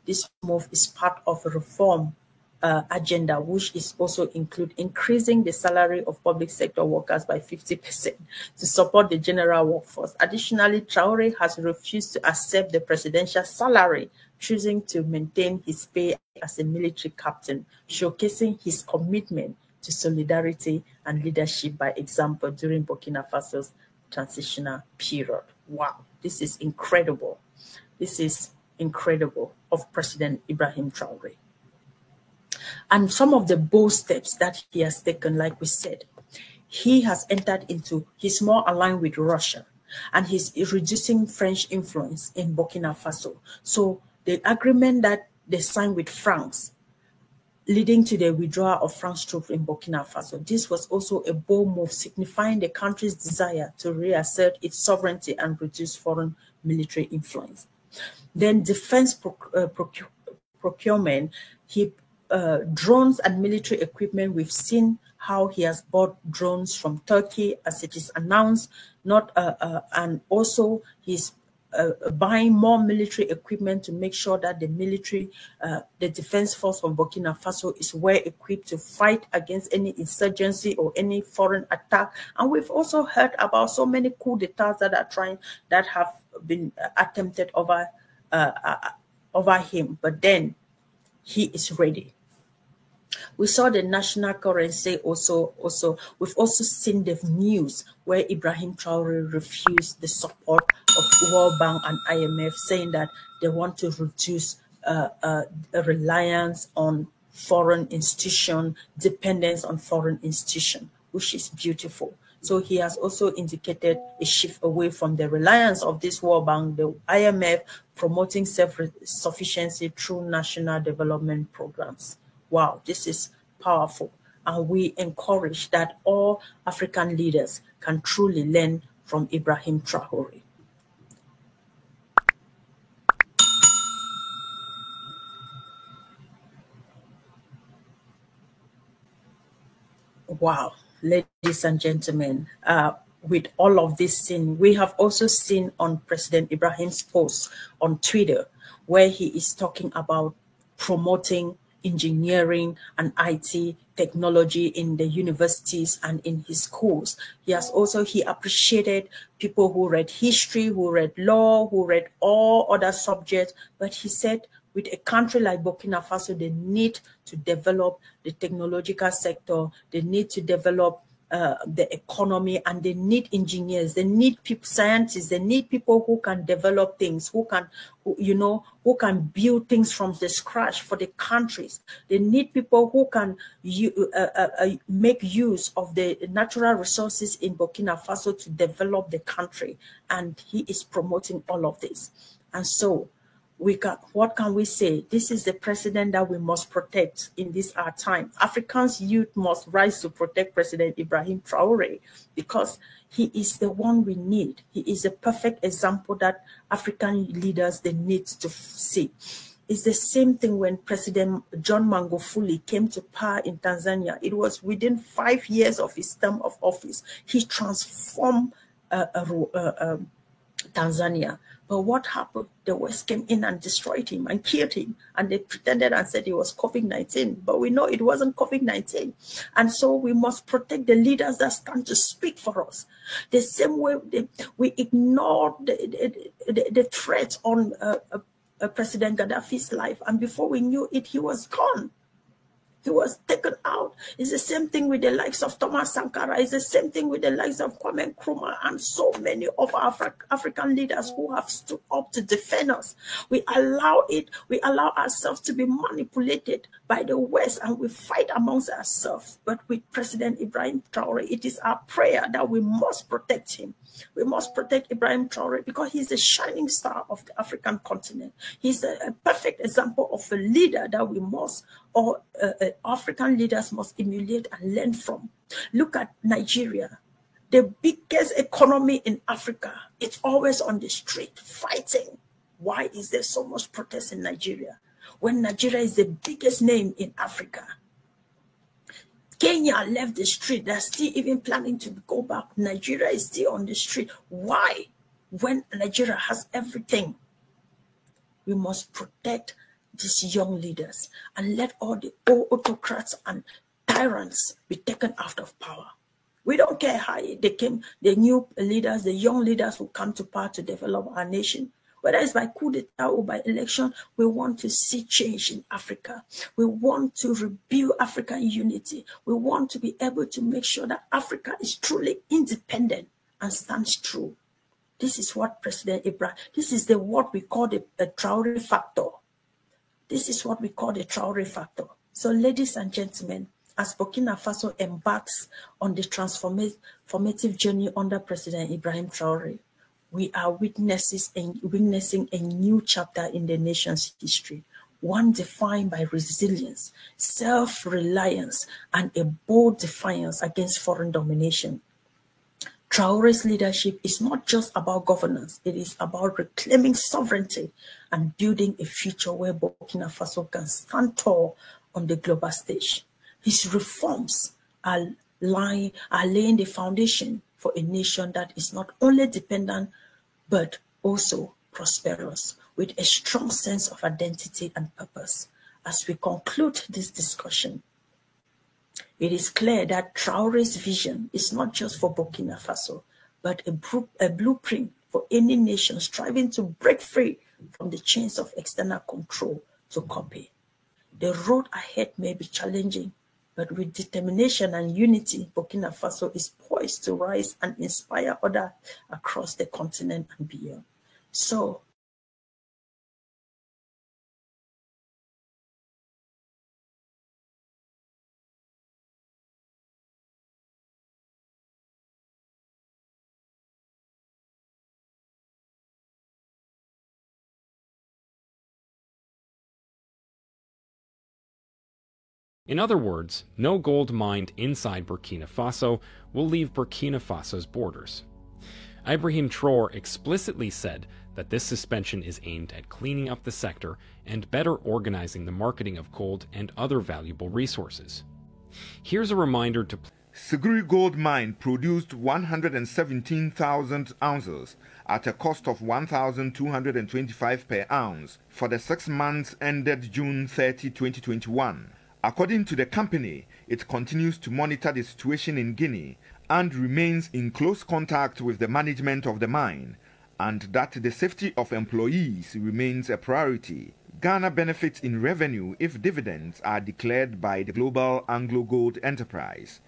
This move is part of a reform agenda, which is also include increasing the salary of public sector workers by 50% to support the general workforce. Additionally, Traore has refused to accept the presidential salary, choosing to maintain his pay as a military captain, showcasing his commitment to solidarity and leadership by example during Burkina Faso's transitional period. Wow, this is incredible. This is incredible of President Ibrahim Traore. And some of the bold steps that he has taken, like we said, he has entered into, he's more aligned with Russia, and he's reducing French influence in Burkina Faso. So the agreement that they signed with France, leading to the withdrawal of French troops in Burkina Faso. This was also a bold move, signifying the country's desire to reassert its sovereignty and reduce foreign military influence. Then defense procurement, drones and military equipment. We've seen how he has bought drones from Turkey, as it is announced, and also he's buying more military equipment to make sure that the defense force of Burkina Faso is well equipped to fight against any insurgency or any foreign attack. And we've also heard about so many coups d'etats that have been attempted over him, but then he is ready. We saw the national currency also. We've also seen the news where Ibrahim Traore refused the support of World Bank and IMF, saying that they want to reduce reliance on foreign institution, dependence on foreign institution, which is beautiful. So he has also indicated a shift away from the reliance of this World Bank, the IMF, promoting self-sufficiency through national development programs. Wow, this is powerful. And we encourage that all African leaders can truly learn from Ibrahim Traore. Wow, ladies and gentlemen, with all of this seen, we have also seen on President Ibrahim's post on Twitter, where he is talking about promoting engineering and IT technology in the universities and in his schools. He appreciated people who read history, who read law, who read all other subjects. But he said, with a country like Burkina Faso, they need to develop the technological sector. They need to develop the economy, and they need engineers, they need people, scientists, they need people who can develop things, who can build things from the scratch for the countries. They need people who can make use of the natural resources in Burkina Faso to develop the country. And he is promoting all of this. And so what can we say? This is the president that we must protect in this our time. Africans youth must rise to protect President Ibrahim Traore, because he is the one we need. He is a perfect example that African leaders, they need to see. It's the same thing when President John Magufuli came to power in Tanzania. It was within 5 years of his term of office. He transformed Tanzania. But what happened? The West came in and destroyed him and killed him. And they pretended and said it was COVID-19. But we know it wasn't COVID-19. And so we must protect the leaders that stand to speak for us. The same way we ignore the threat on President Gaddafi's life. And before we knew it, he was gone. He was taken out. It's the same thing with the likes of Thomas Sankara. It's the same thing with the likes of Kwame Nkrumah and so many of our African leaders who have stood up to defend us. We allow ourselves to be manipulated by the West, and we fight amongst ourselves. But with President Ibrahim Traore, it is our prayer that we must protect him. We must protect Ibrahim Traore because he's the shining star of the African continent. He's a perfect example of a leader that we must, or African leaders must emulate and learn from. Look at Nigeria, the biggest economy in Africa. It's always on the street fighting. Why is there so much protest in Nigeria when Nigeria is the biggest name in Africa? Kenya left the street. They're still even planning to go back. Nigeria is still on the street. Why? When Nigeria has everything. We must protect these young leaders and let all the autocrats and tyrants be taken out of power. We don't care how they came, the new leaders, the young leaders who come to power to develop our nation. Whether it's by coup d'etat or by election, we want to see change in Africa. We want to rebuild African unity. We want to be able to make sure that Africa is truly independent and stands true. This is what President Ibrahim, this is what we call the Traore factor. This is what we call the Traore factor. So ladies and gentlemen, as Burkina Faso embarks on the transformative journey under President Ibrahim Traore, we are witnessing a new chapter in the nation's history, one defined by resilience, self-reliance, and a bold defiance against foreign domination. Traore's leadership is not just about governance, it is about reclaiming sovereignty and building a future where Burkina Faso can stand tall on the global stage. His reforms are laying the foundation for a nation that is not only dependent, but also prosperous, with a strong sense of identity and purpose. As we conclude this discussion, it is clear that Traore's vision is not just for Burkina Faso, but a blueprint for any nation striving to break free from the chains of external control to copy. The road ahead may be challenging, but with determination and unity, Burkina Faso is poised to rise and inspire others across the continent and beyond. So, in other words, no gold mined inside Burkina Faso will leave Burkina Faso's borders. Ibrahim Traore explicitly said that this suspension is aimed at cleaning up the sector and better organizing the marketing of gold and other valuable resources. Here's a reminder to Seguri Gold Mine produced 117,000 ounces at a cost of $1,225 per ounce for the 6 months ended June 30, 2021. According to the company, it continues to monitor the situation in Guinea and remains in close contact with the management of the mine, and that the safety of employees remains a priority. Ghana benefits in revenue if dividends are declared by the global AngloGold enterprise.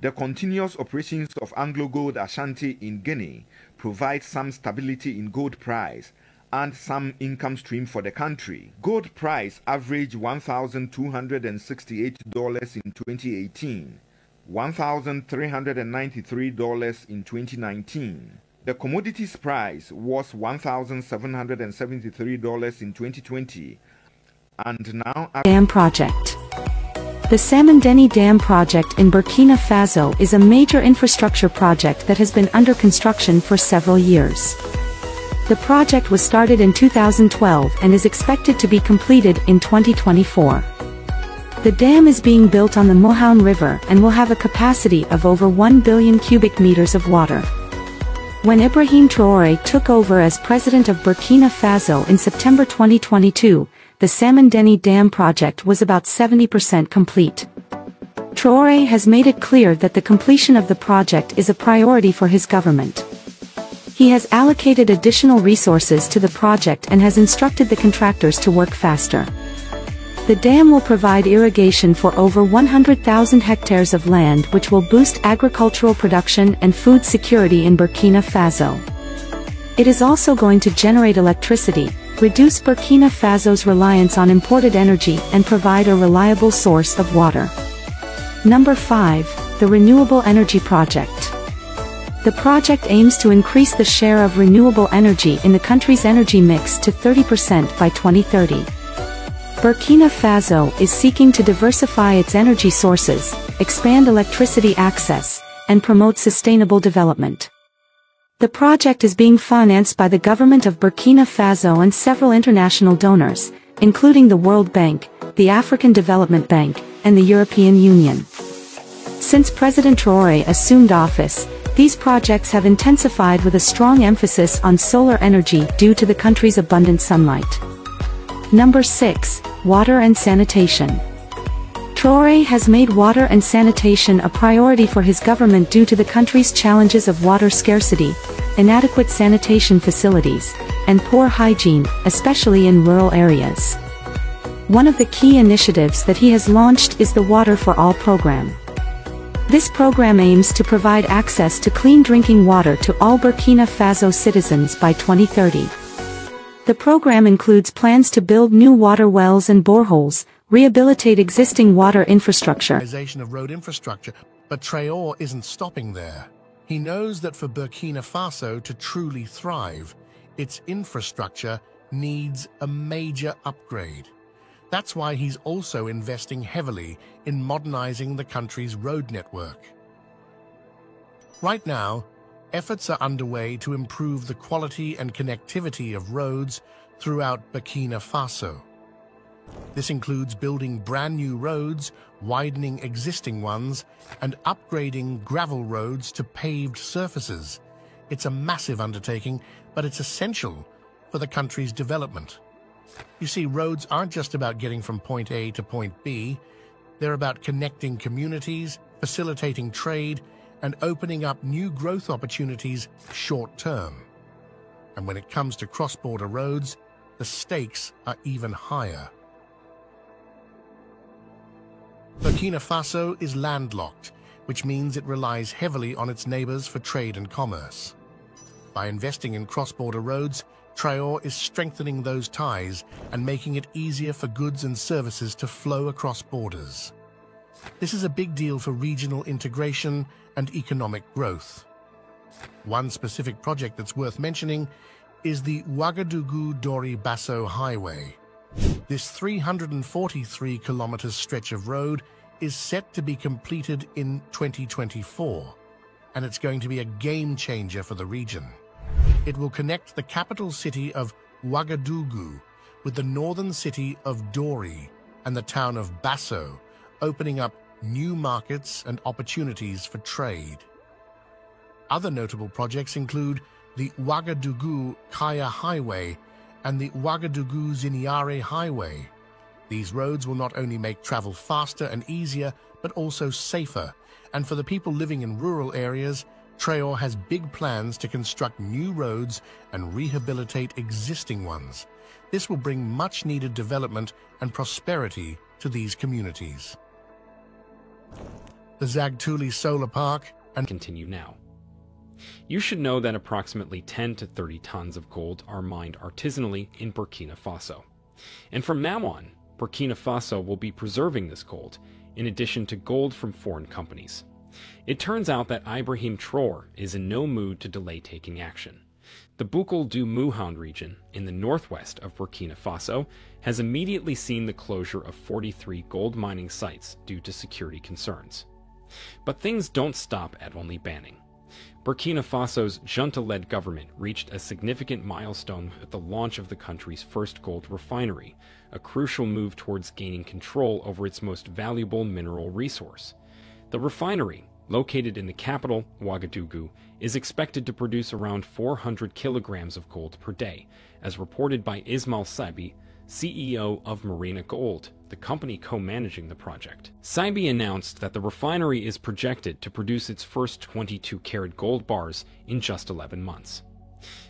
The continuous operations of AngloGold Ashanti in Guinea provide some stability in gold price and some income stream for the country. Gold price averaged $1,268 in 2018, $1,393 in 2019. The commodities price was $1,773 in 2020, and now... Dam project. The Samandeni Dam project in Burkina Faso is a major infrastructure project that has been under construction for several years. The project was started in 2012 and is expected to be completed in 2024. The dam is being built on the Mohoun River and will have a capacity of over 1 billion cubic meters of water. When Ibrahim Traoré took over as president of Burkina Faso in September 2022, the Samandeni Dam project was about 70% complete. Traoré has made it clear that the completion of the project is a priority for his government. He has allocated additional resources to the project and has instructed the contractors to work faster. The dam will provide irrigation for over 100,000 hectares of land, which will boost agricultural production and food security in Burkina Faso. It is also going to generate electricity, reduce Burkina Faso's reliance on imported energy, and provide a reliable source of water. Number 5, the Renewable Energy Project. The project aims to increase the share of renewable energy in the country's energy mix to 30% by 2030. Burkina Faso is seeking to diversify its energy sources, expand electricity access, and promote sustainable development. The project is being financed by the government of Burkina Faso and several international donors, including the World Bank, the African Development Bank, and the European Union. Since President Traoré assumed office, these projects have intensified with a strong emphasis on solar energy due to the country's abundant sunlight. Number 6, water and sanitation. Traoré has made water and sanitation a priority for his government due to the country's challenges of water scarcity, inadequate sanitation facilities, and poor hygiene, especially in rural areas. One of the key initiatives that he has launched is the Water for All program. This program aims to provide access to clean drinking water to all Burkina Faso citizens by 2030. The program includes plans to build new water wells and boreholes, rehabilitate existing water infrastructure. Of road infrastructure, but Traoré isn't stopping there. He knows that for Burkina Faso to truly thrive, its infrastructure needs a major upgrade. That's why he's also investing heavily in modernizing the country's road network. Right now, efforts are underway to improve the quality and connectivity of roads throughout Burkina Faso. This includes building brand new roads, widening existing ones, and upgrading gravel roads to paved surfaces. It's a massive undertaking, but it's essential for the country's development. You see, roads aren't just about getting from point A to point B. They're about connecting communities, facilitating trade, and opening up new growth opportunities short term. And when it comes to cross-border roads, the stakes are even higher. Burkina Faso is landlocked, which means it relies heavily on its neighbors for trade and commerce. By investing in cross-border roads, Traoré is strengthening those ties and making it easier for goods and services to flow across borders. This is a big deal for regional integration and economic growth. One specific project that's worth mentioning is the Ouagadougou-Dori-Basso Highway. This 343-kilometer stretch of road is set to be completed in 2024, and it's going to be a game changer for the region. It will connect the capital city of Ouagadougou with the northern city of Dori and the town of Basso, opening up new markets and opportunities for trade. Other notable projects include the Ouagadougou-Kaya Highway and the Ouagadougou-Ziniare Highway. These roads will not only make travel faster and easier, but also safer. And for the people living in rural areas, Traore has big plans to construct new roads and rehabilitate existing ones. This will bring much-needed development and prosperity to these communities. The Zagtuli Solar Park and continue now. You should know that approximately 10 to 30 tons of gold are mined artisanally in Burkina Faso. And from now on, Burkina Faso will be preserving this gold, in addition to gold from foreign companies. It turns out that Ibrahim Traore is in no mood to delay taking action. The Boucle du Mouhound region, in the northwest of Burkina Faso, has immediately seen the closure of 43 gold mining sites due to security concerns. But things don't stop at only banning. Burkina Faso's junta-led government reached a significant milestone with the launch of the country's first gold refinery, a crucial move towards gaining control over its most valuable mineral resource. The refinery, located in the capital, Ouagadougou, is expected to produce around 400 kilograms of gold per day, as reported by Ismail Saibi, CEO of Marina Gold, the company co-managing the project. Saibi announced that the refinery is projected to produce its first 22-karat gold bars in just 11 months.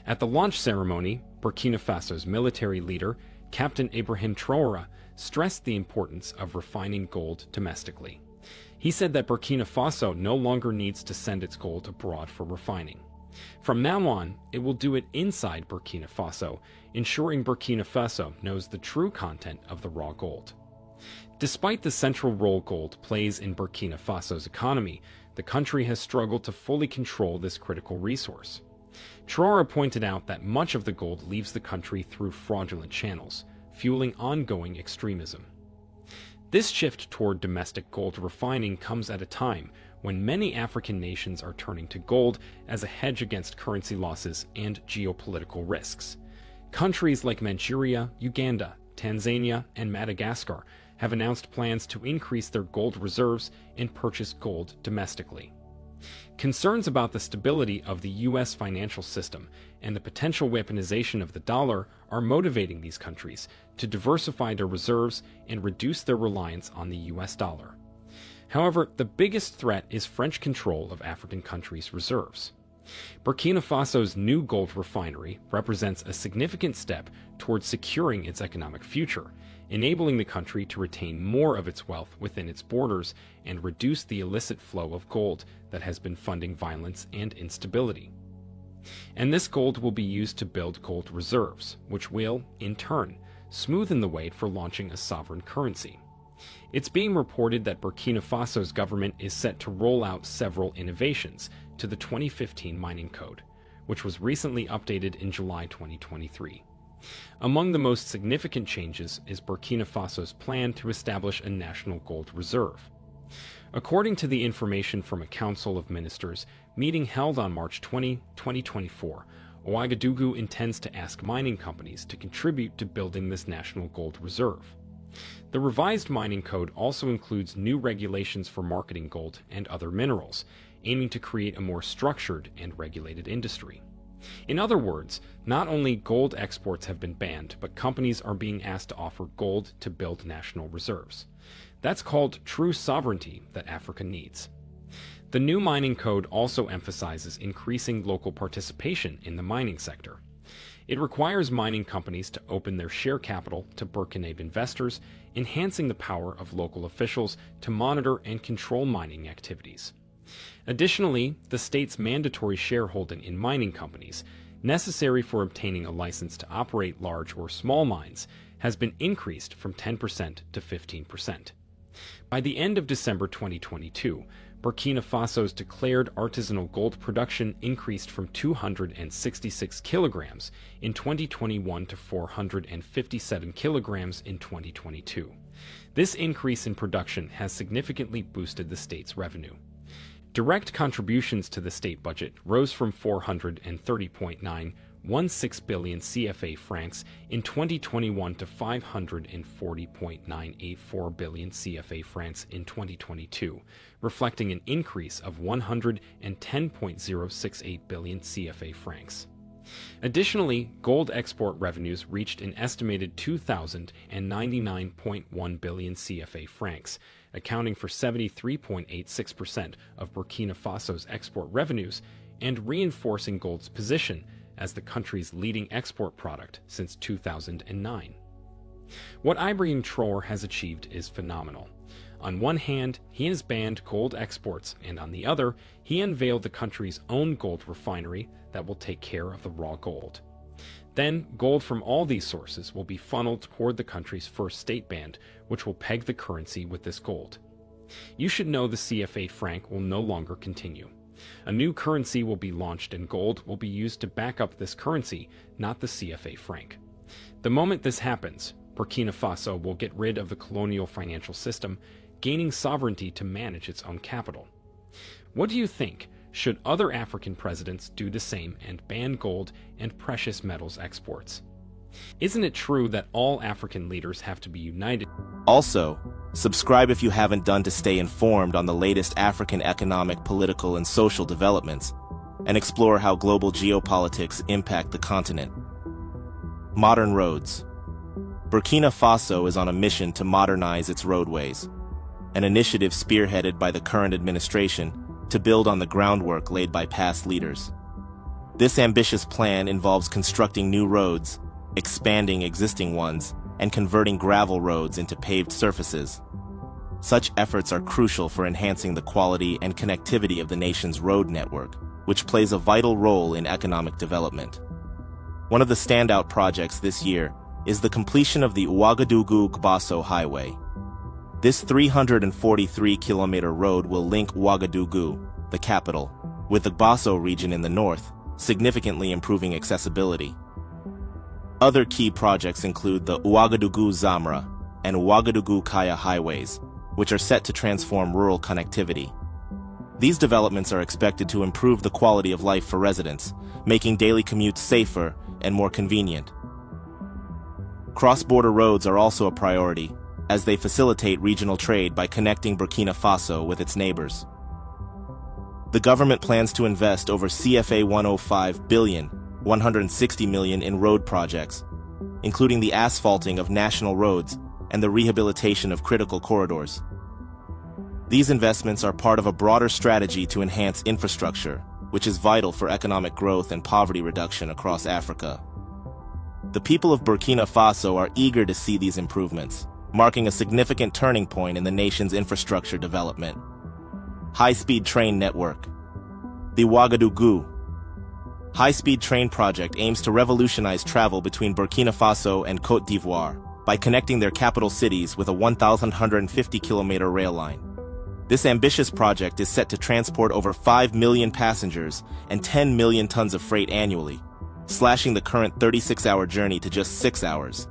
At the launch ceremony, Burkina Faso's military leader, Captain Ibrahim Traore, stressed the importance of refining gold domestically. He said that Burkina Faso no longer needs to send its gold abroad for refining. From now on, it will do it inside Burkina Faso, ensuring Burkina Faso knows the true content of the raw gold. Despite the central role gold plays in Burkina Faso's economy, the country has struggled to fully control this critical resource. Traore pointed out that much of the gold leaves the country through fraudulent channels, fueling ongoing extremism. This shift toward domestic gold refining comes at a time when many African nations are turning to gold as a hedge against currency losses and geopolitical risks. Countries like Nigeria, Uganda, Tanzania, and Madagascar have announced plans to increase their gold reserves and purchase gold domestically. Concerns about the stability of the U.S. financial system and the potential weaponization of the dollar are motivating these countries to diversify their reserves and reduce their reliance on the U.S. dollar. However, the biggest threat is French control of African countries' reserves. Burkina Faso's new gold refinery represents a significant step towards securing its economic future, enabling the country to retain more of its wealth within its borders and reduce the illicit flow of gold that has been funding violence and instability. And this gold will be used to build gold reserves, which will, in turn, smoothen the way for launching a sovereign currency. It's being reported that Burkina Faso's government is set to roll out several innovations to the 2015 Mining Code, which was recently updated in July 2023. Among the most significant changes is Burkina Faso's plan to establish a national gold reserve. According to the information from a Council of Ministers meeting held on March 20, 2024, Ouagadougou intends to ask mining companies to contribute to building this national gold reserve. The revised mining code also includes new regulations for marketing gold and other minerals, aiming to create a more structured and regulated industry. In other words, not only gold exports have been banned, but companies are being asked to offer gold to build national reserves. That's called true sovereignty that Africa needs. The new mining code also emphasizes increasing local participation in the mining sector. It requires mining companies to open their share capital to Burkinabe investors, enhancing the power of local officials to monitor and control mining activities. Additionally, the state's mandatory shareholding in mining companies, necessary for obtaining a license to operate large or small mines, has been increased from 10% to 15%. By the end of December 2022, Burkina Faso's declared artisanal gold production increased from 266 kilograms in 2021 to 457 kilograms in 2022. This increase in production has significantly boosted the state's revenue. Direct contributions to the state budget rose from 430.916 billion CFA francs in 2021 to 540.984 billion CFA francs in 2022, reflecting an increase of 110.068 billion CFA francs. Additionally, gold export revenues reached an estimated 2,099.1 billion CFA francs, accounting for 73.86% of Burkina Faso's export revenues and reinforcing gold's position as the country's leading export product since 2009. What Ibrahim Traore has achieved is phenomenal. On one hand, he has banned gold exports, and on the other, he unveiled the country's own gold refinery that will take care of the raw gold. Then, gold from all these sources will be funneled toward the country's first state band, which will peg the currency with this gold. You should know the CFA franc will no longer continue. A new currency will be launched and gold will be used to back up this currency, not the CFA franc. The moment this happens, Burkina Faso will get rid of the colonial financial system, gaining sovereignty to manage its own capital. What do you think? Should other African presidents do the same and ban gold and precious metals exports? Isn't it true that all African leaders have to be united? Also, subscribe if you haven't done to stay informed on the latest African economic, political, and social developments, and explore how global geopolitics impact the continent. Modern roads. Burkina Faso is on a mission to modernize its roadways, an initiative spearheaded by the current administration to build on the groundwork laid by past leaders. This ambitious plan involves constructing new roads, expanding existing ones, and converting gravel roads into paved surfaces. Such efforts are crucial for enhancing the quality and connectivity of the nation's road network, which plays a vital role in economic development. One of the standout projects this year is the completion of the Ouagadougou-Gbasso Highway. This 343-kilometer road will link Ouagadougou, the capital, with the Gbasso region in the north, significantly improving accessibility. Other key projects include the Ouagadougou-Zamra and Ouagadougou-Kaya highways, which are set to transform rural connectivity. These developments are expected to improve the quality of life for residents, making daily commutes safer and more convenient. Cross-border roads are also a priority, as they facilitate regional trade by connecting Burkina Faso with its neighbors. The government plans to invest over CFA 105 billion, 160 million in road projects, including the asphalting of national roads and the rehabilitation of critical corridors. These investments are part of a broader strategy to enhance infrastructure, which is vital for economic growth and poverty reduction across Africa. The people of Burkina Faso are eager to see these improvements, marking a significant turning point in the nation's infrastructure development. High-speed train network. The Ouagadougou high-speed train project aims to revolutionize travel between Burkina Faso and Côte d'Ivoire by connecting their capital cities with a 1,150-kilometer rail line. This ambitious project is set to transport over 5 million passengers and 10 million tons of freight annually, slashing the current 36-hour journey to just 6 hours.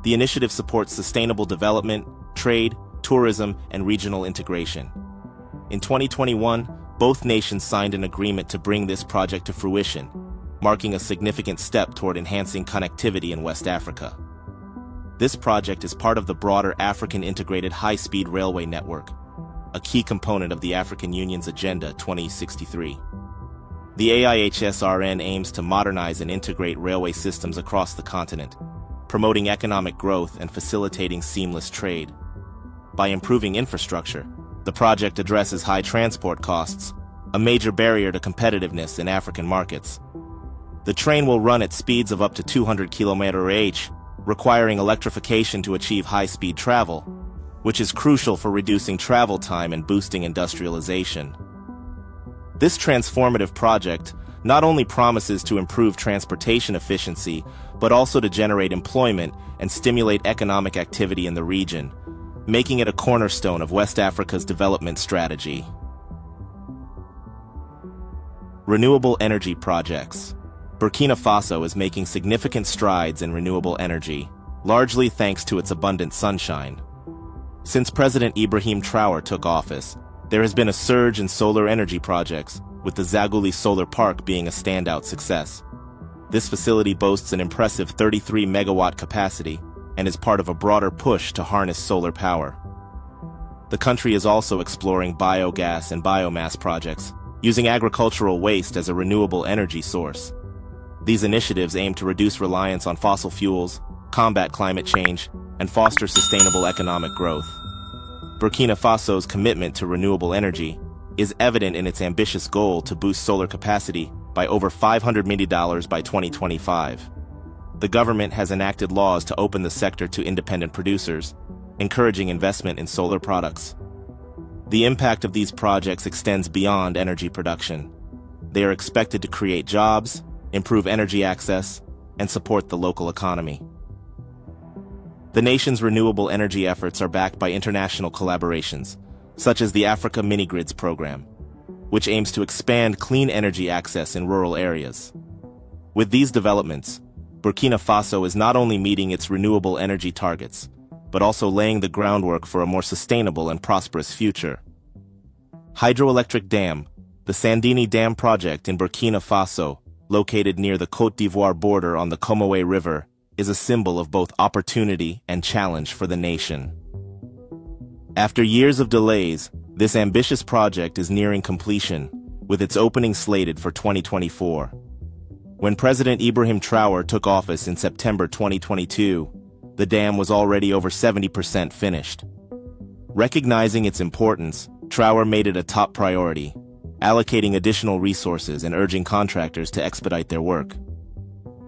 The initiative supports sustainable development, trade, tourism, and regional integration. In 2021, both nations signed an agreement to bring this project to fruition, marking a significant step toward enhancing connectivity in West Africa. This project is part of the broader African Integrated High-Speed Railway Network, a key component of the African Union's Agenda 2063. The AIHSRN aims to modernize and integrate railway systems across the continent, promoting economic growth and facilitating seamless trade. By improving infrastructure, the project addresses high transport costs, a major barrier to competitiveness in African markets. The train will run at speeds of up to 200 km/h, requiring electrification to achieve high-speed travel, which is crucial for reducing travel time and boosting industrialization. This transformative project not only promises to improve transportation efficiency, but also to generate employment and stimulate economic activity in the region, making it a cornerstone of West Africa's development strategy. Renewable energy projects. Burkina Faso is making significant strides in renewable energy, largely thanks to its abundant sunshine. Since President Ibrahim Traore took office, there has been a surge in solar energy projects, with the Zagouli Solar Park being a standout success. This facility boasts an impressive 33-megawatt capacity and is part of a broader push to harness solar power. The country is also exploring biogas and biomass projects, using agricultural waste as a renewable energy source. These initiatives aim to reduce reliance on fossil fuels, combat climate change, and foster sustainable economic growth. Burkina Faso's commitment to renewable energy is evident in its ambitious goal to boost solar capacity by over $500 million by 2025. The government has enacted laws to open the sector to independent producers, encouraging investment in solar products. The impact of these projects extends beyond energy production. They are expected to create jobs, improve energy access, and support the local economy. The nation's renewable energy efforts are backed by international collaborations, such as the Africa Mini-Grids program, which aims to expand clean energy access in rural areas. With these developments, Burkina Faso is not only meeting its renewable energy targets, but also laying the groundwork for a more sustainable and prosperous future. Hydroelectric Dam, the Sandini Dam project in Burkina Faso, located near the Côte d'Ivoire border on the Comoé River, is a symbol of both opportunity and challenge for the nation. After years of delays, this ambitious project is nearing completion, with its opening slated for 2024. When President Ibrahim Traoré took office in September 2022, the dam was already over 70% finished. Recognizing its importance, Traoré made it a top priority, allocating additional resources and urging contractors to expedite their work.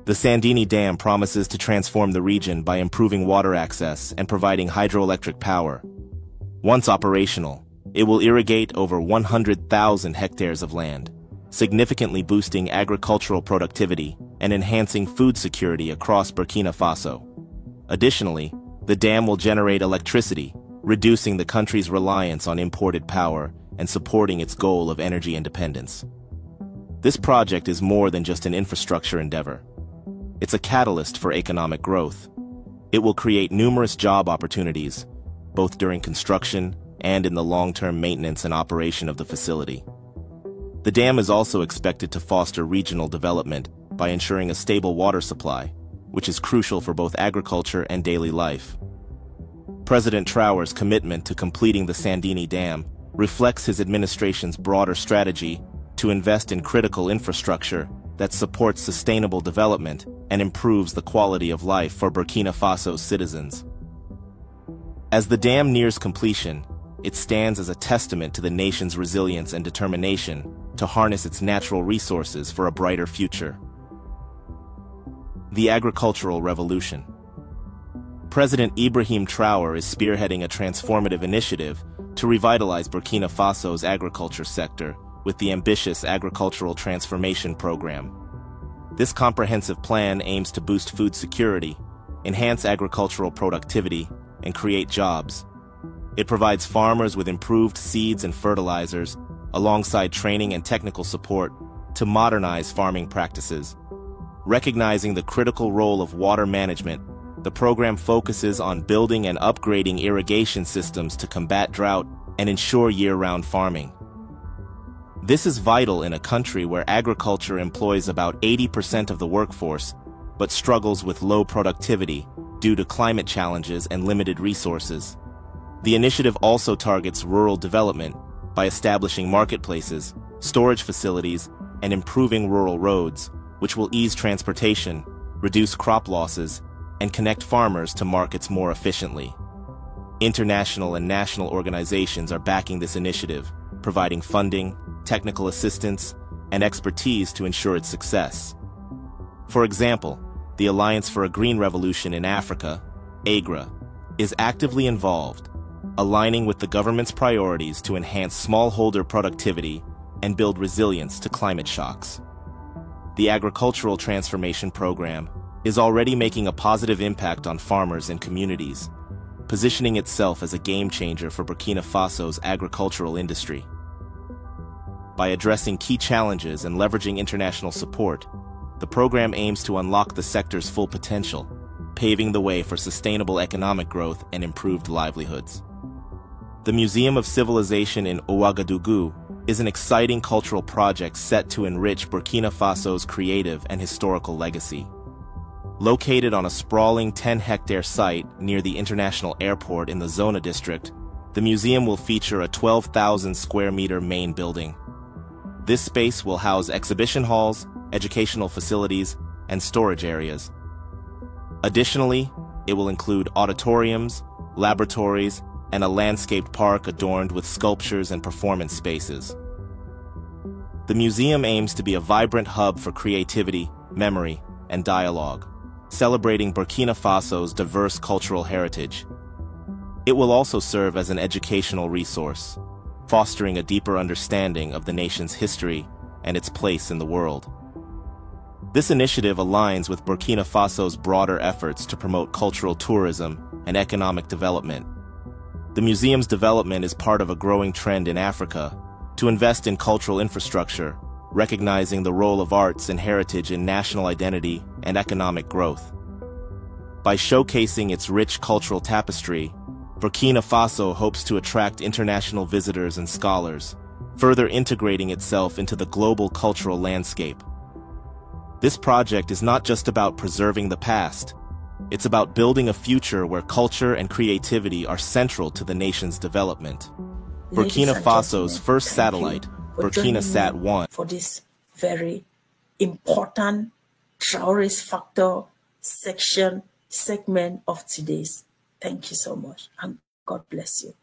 The Sandini Dam promises to transform the region by improving water access and providing hydroelectric power. Once operational, it will irrigate over 100,000 hectares of land, significantly boosting agricultural productivity and enhancing food security across Burkina Faso. Additionally, the dam will generate electricity, reducing the country's reliance on imported power and supporting its goal of energy independence. This project is more than just an infrastructure endeavor. It's a catalyst for economic growth. It will create numerous job opportunities, both during construction and in the long-term maintenance and operation of the facility. The dam is also expected to foster regional development by ensuring a stable water supply, which is crucial for both agriculture and daily life. President Traoré's commitment to completing the Sandini Dam reflects his administration's broader strategy to invest in critical infrastructure that supports sustainable development and improves the quality of life for Burkina Faso's citizens. As the dam nears completion, it stands as a testament to the nation's resilience and determination to harness its natural resources for a brighter future. The Agricultural Revolution. President Ibrahim Traoré is spearheading a transformative initiative to revitalize Burkina Faso's agriculture sector with the ambitious Agricultural Transformation Program. This comprehensive plan aims to boost food security, enhance agricultural productivity, and create jobs. It provides farmers with improved seeds and fertilizers, alongside training and technical support to modernize farming practices. Recognizing the critical role of water management, the program focuses on building and upgrading irrigation systems to combat drought and ensure year-round farming. This is vital in a country where agriculture employs about 80% of the workforce, but struggles with low productivity due to climate challenges and limited resources. The initiative also targets rural development by establishing marketplaces, storage facilities, and improving rural roads, which will ease transportation, reduce crop losses, and connect farmers to markets more efficiently. International and national organizations are backing this initiative, providing funding, technical assistance, and expertise to ensure its success. For example, the Alliance for a Green Revolution in Africa, AGRA, is actively involved, aligning with the government's priorities to enhance smallholder productivity and build resilience to climate shocks. The Agricultural Transformation Program is already making a positive impact on farmers and communities, positioning itself as a game changer for Burkina Faso's agricultural industry. By addressing key challenges and leveraging international support, the program aims to unlock the sector's full potential, paving the way for sustainable economic growth and improved livelihoods. The Museum of Civilization in Ouagadougou is an exciting cultural project set to enrich Burkina Faso's creative and historical legacy. Located on a sprawling 10-hectare site near the international airport in the Zona district, the museum will feature a 12,000-square-meter main building. This space will house exhibition halls, educational facilities, and storage areas. Additionally, it will include auditoriums, laboratories, and a landscaped park adorned with sculptures and performance spaces. The museum aims to be a vibrant hub for creativity, memory, and dialogue, celebrating Burkina Faso's diverse cultural heritage. It will also serve as an educational resource, fostering a deeper understanding of the nation's history and its place in the world. This initiative aligns with Burkina Faso's broader efforts to promote cultural tourism and economic development. The museum's development is part of a growing trend in Africa to invest in cultural infrastructure, recognizing the role of arts and heritage in national identity and economic growth. By showcasing its rich cultural tapestry, Burkina Faso hopes to attract international visitors and scholars, further integrating itself into the global cultural landscape. This project is not just about preserving the past, it's about building a future where culture and creativity are central to the nation's development. Burkina Faso's first satellite, BurkinaSat-1, for this very important Traore's Factor segment of today's. Thank you so much, and God bless you.